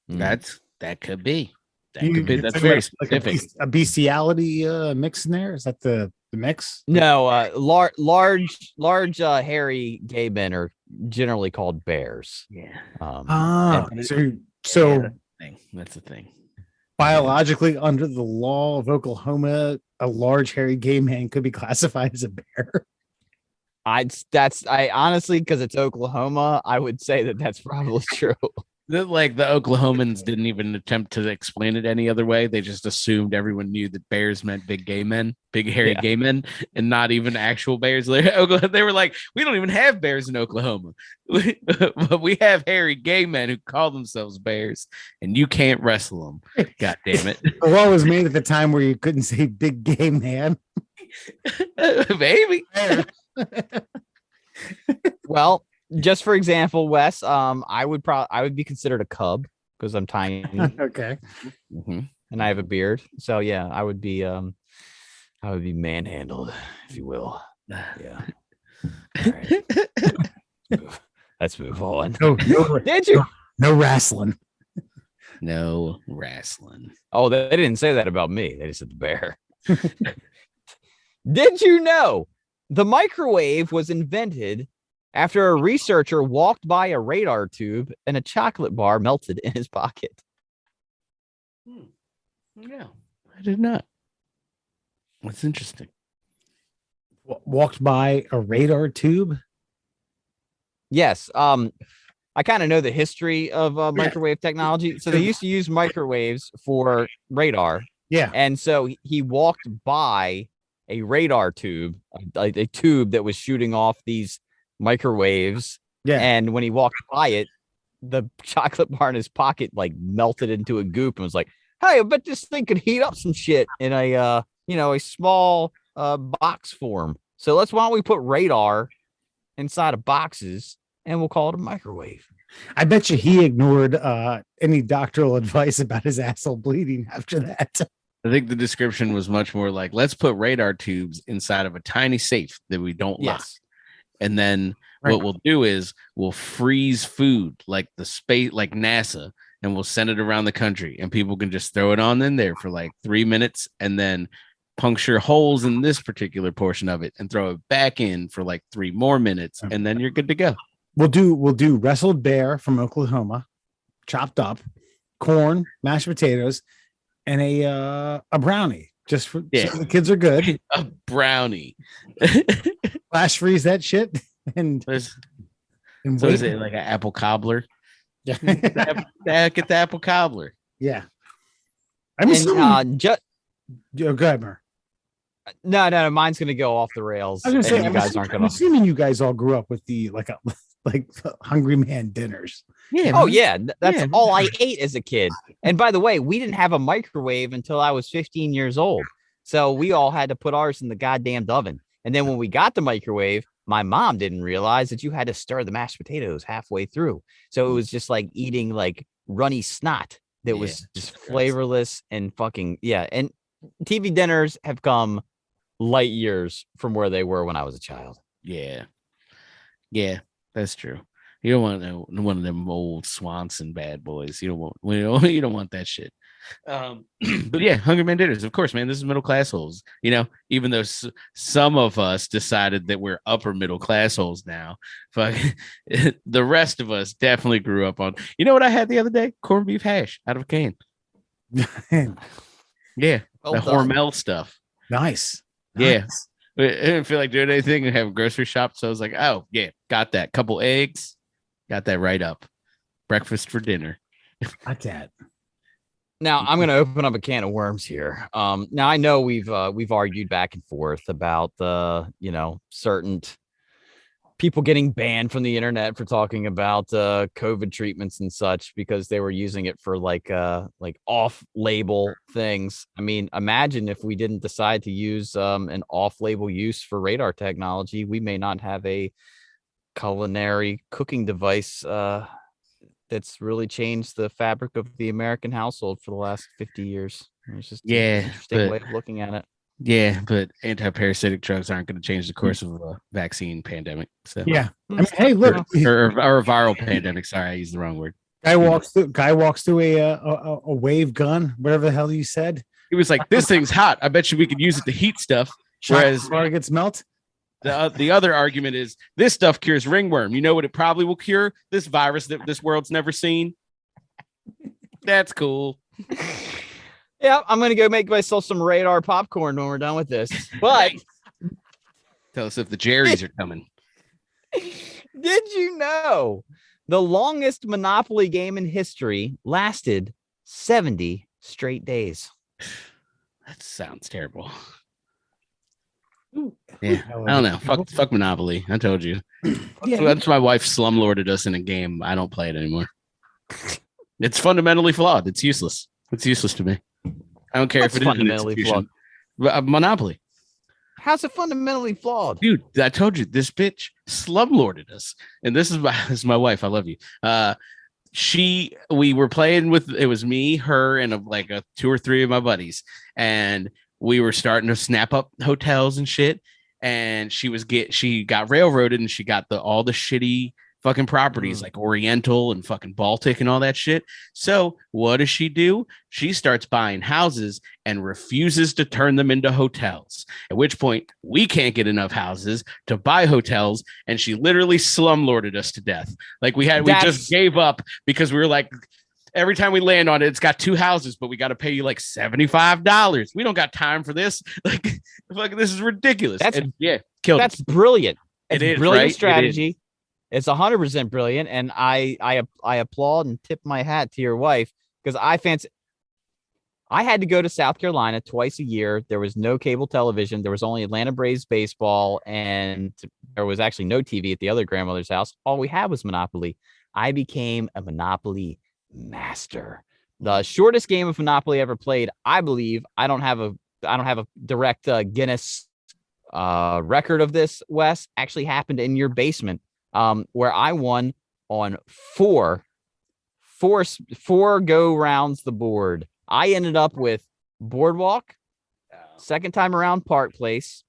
Speaker 3: That could be.
Speaker 1: That's
Speaker 3: That's very
Speaker 1: like
Speaker 3: specific.
Speaker 1: a bestiality mix in there. Is that the mix?
Speaker 2: No, large hairy gay men are generally called bears.
Speaker 3: Yeah.
Speaker 1: So
Speaker 3: That's the thing.
Speaker 1: biologically, under the law of Oklahoma, a large hairy gay man could be classified as a bear.
Speaker 2: I honestly, because it's Oklahoma, I would say that that's probably true.
Speaker 3: Like the Oklahomans didn't even attempt to explain it any other way. They just assumed everyone knew that bears meant big gay men, big hairy gay men, and not even actual bears. They were like, we don't even have bears in Oklahoma, but we have hairy gay men who call themselves bears, and you can't wrestle them. God damn it!
Speaker 1: The law was made at the time where you couldn't say big gay man.
Speaker 3: Baby.
Speaker 2: Well, just for example, Wes, I would be considered a cub because I'm tiny
Speaker 1: Okay.
Speaker 2: and I have a beard. So yeah, I would be manhandled, if you will. Yeah. All right. Let's move on.
Speaker 1: No,
Speaker 2: Did you?
Speaker 1: no wrestling.
Speaker 3: No wrestling.
Speaker 2: Oh, they didn't say that about me. They just said the bear. Did you know the microwave was invented after a researcher walked by a radar tube and a chocolate bar melted in his pocket?
Speaker 3: Yeah, I did not. That's interesting.
Speaker 1: Walked by a radar tube.
Speaker 2: Yes. I kind of know the history of microwave technology. So they used to use microwaves for radar.
Speaker 1: Yeah.
Speaker 2: And so he walked by a radar tube, a tube that was shooting off these microwaves.
Speaker 1: Yeah.
Speaker 2: And when he walked by it, the chocolate bar in his pocket like melted into a goop and was like, hey, I bet this thing could heat up some shit in a small box form. So why don't we put radar inside of boxes and we'll call it a microwave.
Speaker 1: I bet you he ignored any doctoral advice about his asshole bleeding after that.
Speaker 3: I think the description was much more like, let's put radar tubes inside of a tiny safe that we don't lock.
Speaker 2: Yes.
Speaker 3: And then
Speaker 1: Right.
Speaker 3: what we'll do is we'll freeze food like the space, like NASA, and we'll send it around the country and people can just throw it on in there for like 3 minutes and then puncture holes in this particular portion of it and throw it back in for like 3 more minutes. And then you're good to go.
Speaker 1: We'll do wrestled bear from Oklahoma, chopped up, corn, mashed potatoes, and a brownie. Just for
Speaker 3: Yeah.
Speaker 1: so the kids are good.
Speaker 3: A brownie.
Speaker 1: Flash freeze that shit and
Speaker 3: There's-
Speaker 1: and
Speaker 3: so
Speaker 1: wait.
Speaker 3: is it like an apple cobbler?
Speaker 1: Yeah.
Speaker 3: Get the apple cobbler.
Speaker 1: Yeah. I'm
Speaker 2: And
Speaker 1: assuming.
Speaker 2: just
Speaker 1: Go ahead, Mer.
Speaker 2: no, mine's gonna go off the rails.
Speaker 1: I was gonna
Speaker 2: and
Speaker 1: say,
Speaker 2: you guys aren't
Speaker 1: I'm
Speaker 2: gonna.
Speaker 1: assuming you guys all grew up with the like Hungry Man dinners.
Speaker 3: Yeah.
Speaker 2: Oh
Speaker 3: man.
Speaker 2: yeah, that's
Speaker 3: Yeah.
Speaker 2: all I ate as a kid. And by the way, we didn't have a microwave until I was 15 years old. So we all had to put ours in the goddamn oven. And then when we got the microwave, my mom didn't realize that you had to stir the mashed potatoes halfway through. So it was just like eating like runny snot that
Speaker 3: Yeah,
Speaker 2: was just
Speaker 3: gross.
Speaker 2: flavorless and fucking yeah. And TV dinners have come light years from where they were when I was a child.
Speaker 3: Yeah. Yeah, that's true. You don't want one of them old Swanson bad boys. You don't want that shit. But yeah, Hungry Man dinners, of course, man. This is middle class holes. Even though some of us decided that we're upper middle class holes now, fuck, the rest of us definitely grew up on. You know what I had the other day? Corned beef hash out of a can. Yeah,
Speaker 2: Well
Speaker 3: the
Speaker 2: done.
Speaker 3: Hormel stuff.
Speaker 1: Nice.
Speaker 3: Yeah.
Speaker 1: Nice.
Speaker 3: I didn't feel like doing anything and have a grocery shop, so I was like, "Oh yeah, got that. Couple eggs, got that right up. Breakfast for dinner."
Speaker 1: Got that.
Speaker 2: Now I'm going to open up a can of worms here. Now I know we've argued back and forth about the certain people getting banned from the internet for talking about COVID treatments and such because they were using it for like off-label things. I mean, imagine if we didn't decide to use an off-label use for radar technology, we may not have a culinary cooking device that's really changed the fabric of the American household for the last 50 years. It's just an
Speaker 3: Yeah,
Speaker 2: interesting
Speaker 3: but-
Speaker 2: way of looking at it.
Speaker 3: Yeah, but anti-parasitic drugs aren't going to change the course of a vaccine pandemic. So
Speaker 1: Yeah. I mean, hey, look,
Speaker 3: or a viral pandemic. Sorry, I used the wrong word.
Speaker 1: guy walks through a wave gun, whatever the hell you said.
Speaker 3: He was like, "This thing's hot. I bet you we could use it to heat stuff." Whereas
Speaker 1: Whereas gets melt.
Speaker 3: the other argument is this stuff cures ringworm. You know what it probably will cure? This virus that this world's never seen. That's cool.
Speaker 2: Yeah, I'm gonna go make myself some radar popcorn when we're done with this. But
Speaker 3: Tell us if the Jerry's are coming.
Speaker 2: did you know the longest Monopoly game in history lasted 70 straight days?
Speaker 3: That sounds terrible. Yeah, I don't know. Fuck Monopoly. I told you.
Speaker 1: Yeah.
Speaker 3: That's my wife slumlorded us in a game. I don't play it anymore. It's fundamentally flawed. It's useless. It's useless to me. I don't care
Speaker 2: What's
Speaker 3: if it is an
Speaker 2: fundamentally
Speaker 3: institution. Monopoly.
Speaker 2: How's it fundamentally flawed?
Speaker 3: Dude, I told you this bitch slumlorded us. And this is my wife. I love you. We were playing with, it was me, her, and like two or three of my buddies. And we were starting to snap up hotels and shit. And she got railroaded and she got all the shitty fucking properties like Oriental and fucking Baltic and all that shit. So what does she do? She starts buying houses and refuses to turn them into hotels. At which point we can't get enough houses to buy hotels, and she literally slumlorded us to death. Like we just gave up because we were like, every time we land on it, it's got two houses, but we got to pay you like $75. We don't got time for this. Like this is ridiculous. Killed
Speaker 2: That's
Speaker 3: us.
Speaker 2: brilliant. It's
Speaker 3: It is,
Speaker 2: brilliant
Speaker 3: right? It
Speaker 2: strategy. It's 100% brilliant, and I applaud and tip my hat to your wife because I had to go to South Carolina twice a year. There was no cable television. There was only Atlanta Braves baseball, and there was actually no TV at the other grandmother's house. All we had was Monopoly. I became a Monopoly master. The shortest game of Monopoly ever played, I believe. I don't have a direct Guinness record of this, Wes. Actually happened in your basement. Where I won on four go rounds the board. I ended up with Boardwalk, second time around Park Place,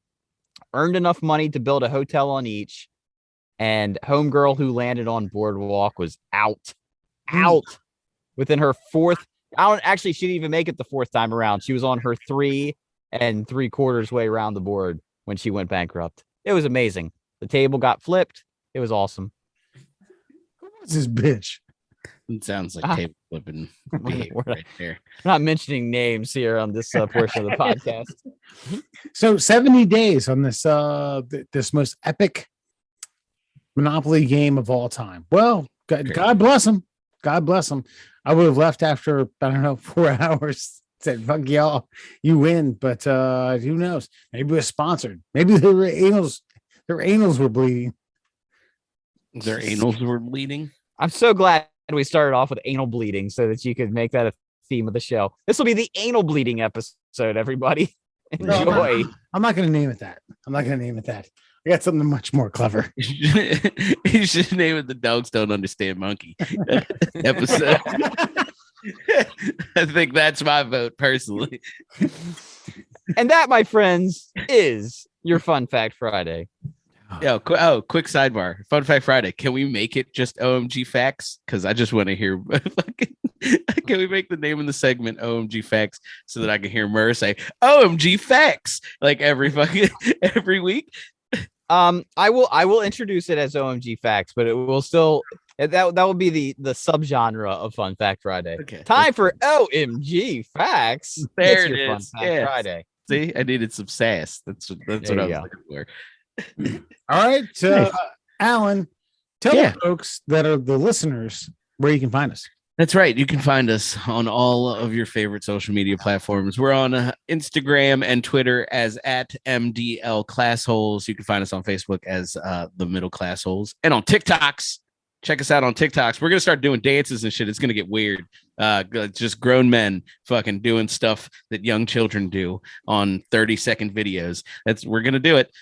Speaker 2: earned enough money to build a hotel on each, and homegirl who landed on Boardwalk was out within her fourth. She didn't even make it the fourth time around. She was on her 3 3/4 way around the board when she went bankrupt. It was amazing. The table got flipped. It was awesome.
Speaker 1: What's this bitch?
Speaker 3: It sounds like
Speaker 2: Ah.
Speaker 3: table flipping behavior
Speaker 2: We're
Speaker 3: right there.
Speaker 2: not mentioning names here on this portion of the podcast.
Speaker 1: So 70 days on this this most epic Monopoly game of all time. Well, God bless him. God bless him. I would have left after, I don't know, 4 hours. Said, fuck y'all, you win. But who knows? Maybe it was sponsored. Maybe their anals were bleeding.
Speaker 3: Their anals were bleeding.
Speaker 2: I'm so glad we started off with anal bleeding so that you could make that a theme of the show. This will be the anal bleeding episode, everybody.
Speaker 1: No,
Speaker 2: Enjoy.
Speaker 1: I'm not going to name it that. I got something much more clever.
Speaker 3: You should name it the Dogs Don't Understand Monkey episode. I think that's my vote personally.
Speaker 2: And that, my friends, is your Fun Fact Friday.
Speaker 3: Quick sidebar. Fun Fact Friday. Can we make it just OMG Facts? Because I just want to hear. Can we make the name of the segment OMG Facts so that I can hear Murr say OMG Facts like every week?
Speaker 2: I will introduce it as OMG Facts, but it will still that will be the subgenre of Fun Fact Friday.
Speaker 3: Okay.
Speaker 2: Time for OMG Facts.
Speaker 3: There
Speaker 2: It's
Speaker 3: it
Speaker 2: your
Speaker 3: is.
Speaker 2: Fun Fact
Speaker 3: Yes.
Speaker 2: Friday.
Speaker 3: See, I needed some sass. That's what I was
Speaker 2: go.
Speaker 3: looking for.
Speaker 1: All right,
Speaker 3: Nice.
Speaker 1: Alan, tell
Speaker 3: Yeah.
Speaker 1: the folks that are the listeners where you can find us.
Speaker 3: That's right. You can find us on all of your favorite social media platforms. We're on Instagram and Twitter as at MDL Classholes. You can find us on Facebook as the Middle Classholes, and on TikToks. Check us out on TikToks. We're gonna start doing dances and shit. It's gonna get weird. Just grown men fucking doing stuff that young children do on 30-second videos. We're gonna do it.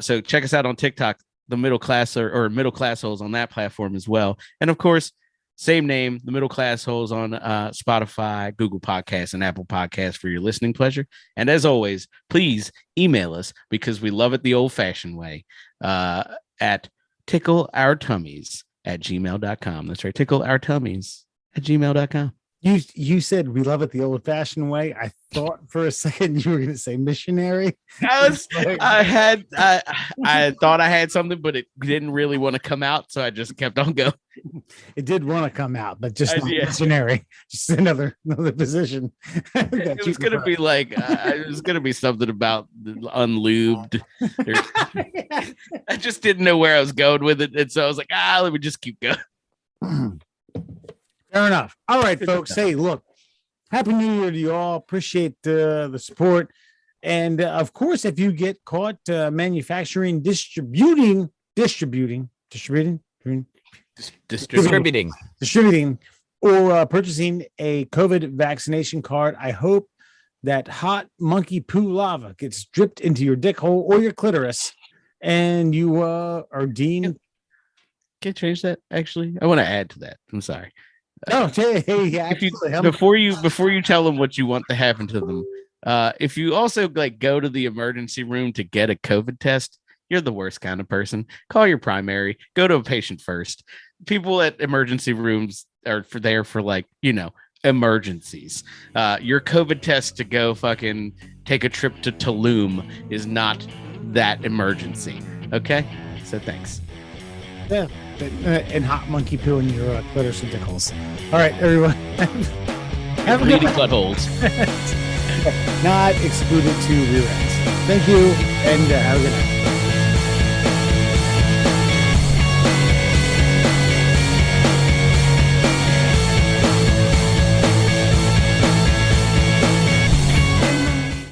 Speaker 3: So check us out on TikTok, the Middle Class or Middle Classholes on that platform as well. And of course, same name, the Middle Classholes on Spotify, Google Podcasts, and Apple Podcasts for your listening pleasure. And as always, please email us because we love it the old-fashioned way at tickleourtummies@gmail.com. That's right, tickleourtummies@gmail.com.
Speaker 1: You said we love it the old-fashioned way. I thought for a second you were going to say missionary.
Speaker 3: I thought I had something, but it didn't really want to come out, so I just kept on going.
Speaker 1: It did want to come out, but just not
Speaker 3: Yeah.
Speaker 1: missionary. Just another position.
Speaker 3: It was gonna be like it was gonna be something about the unlubed. I just didn't know where I was going with it, and so I was like, let me just keep going.
Speaker 1: Fair enough. All right, folks. Hey, look, Happy New Year to you all. Appreciate the support. And of course, if you get caught manufacturing, distributing, or purchasing a COVID vaccination card, I hope that hot monkey poo lava gets dripped into your dick hole or your clitoris, and you are deemed.
Speaker 3: Can I change that? Actually, I want to add to that. I'm sorry.
Speaker 1: Oh, hey,
Speaker 3: Before you tell them what you want to happen to them, if you also go to the emergency room to get a COVID test, you're the worst kind of person. Call your primary. Go to a patient first. People at emergency rooms are there for emergencies. Your COVID test to go fucking take a trip to Tulum is not that emergency. Okay, so thanks.
Speaker 1: Yeah, and hot monkey poo in your clitoris and dick holes. All right, everyone. Have a good
Speaker 3: Bleeding buttholes.
Speaker 1: Not excluded to reruns. Thank you, and have a good night.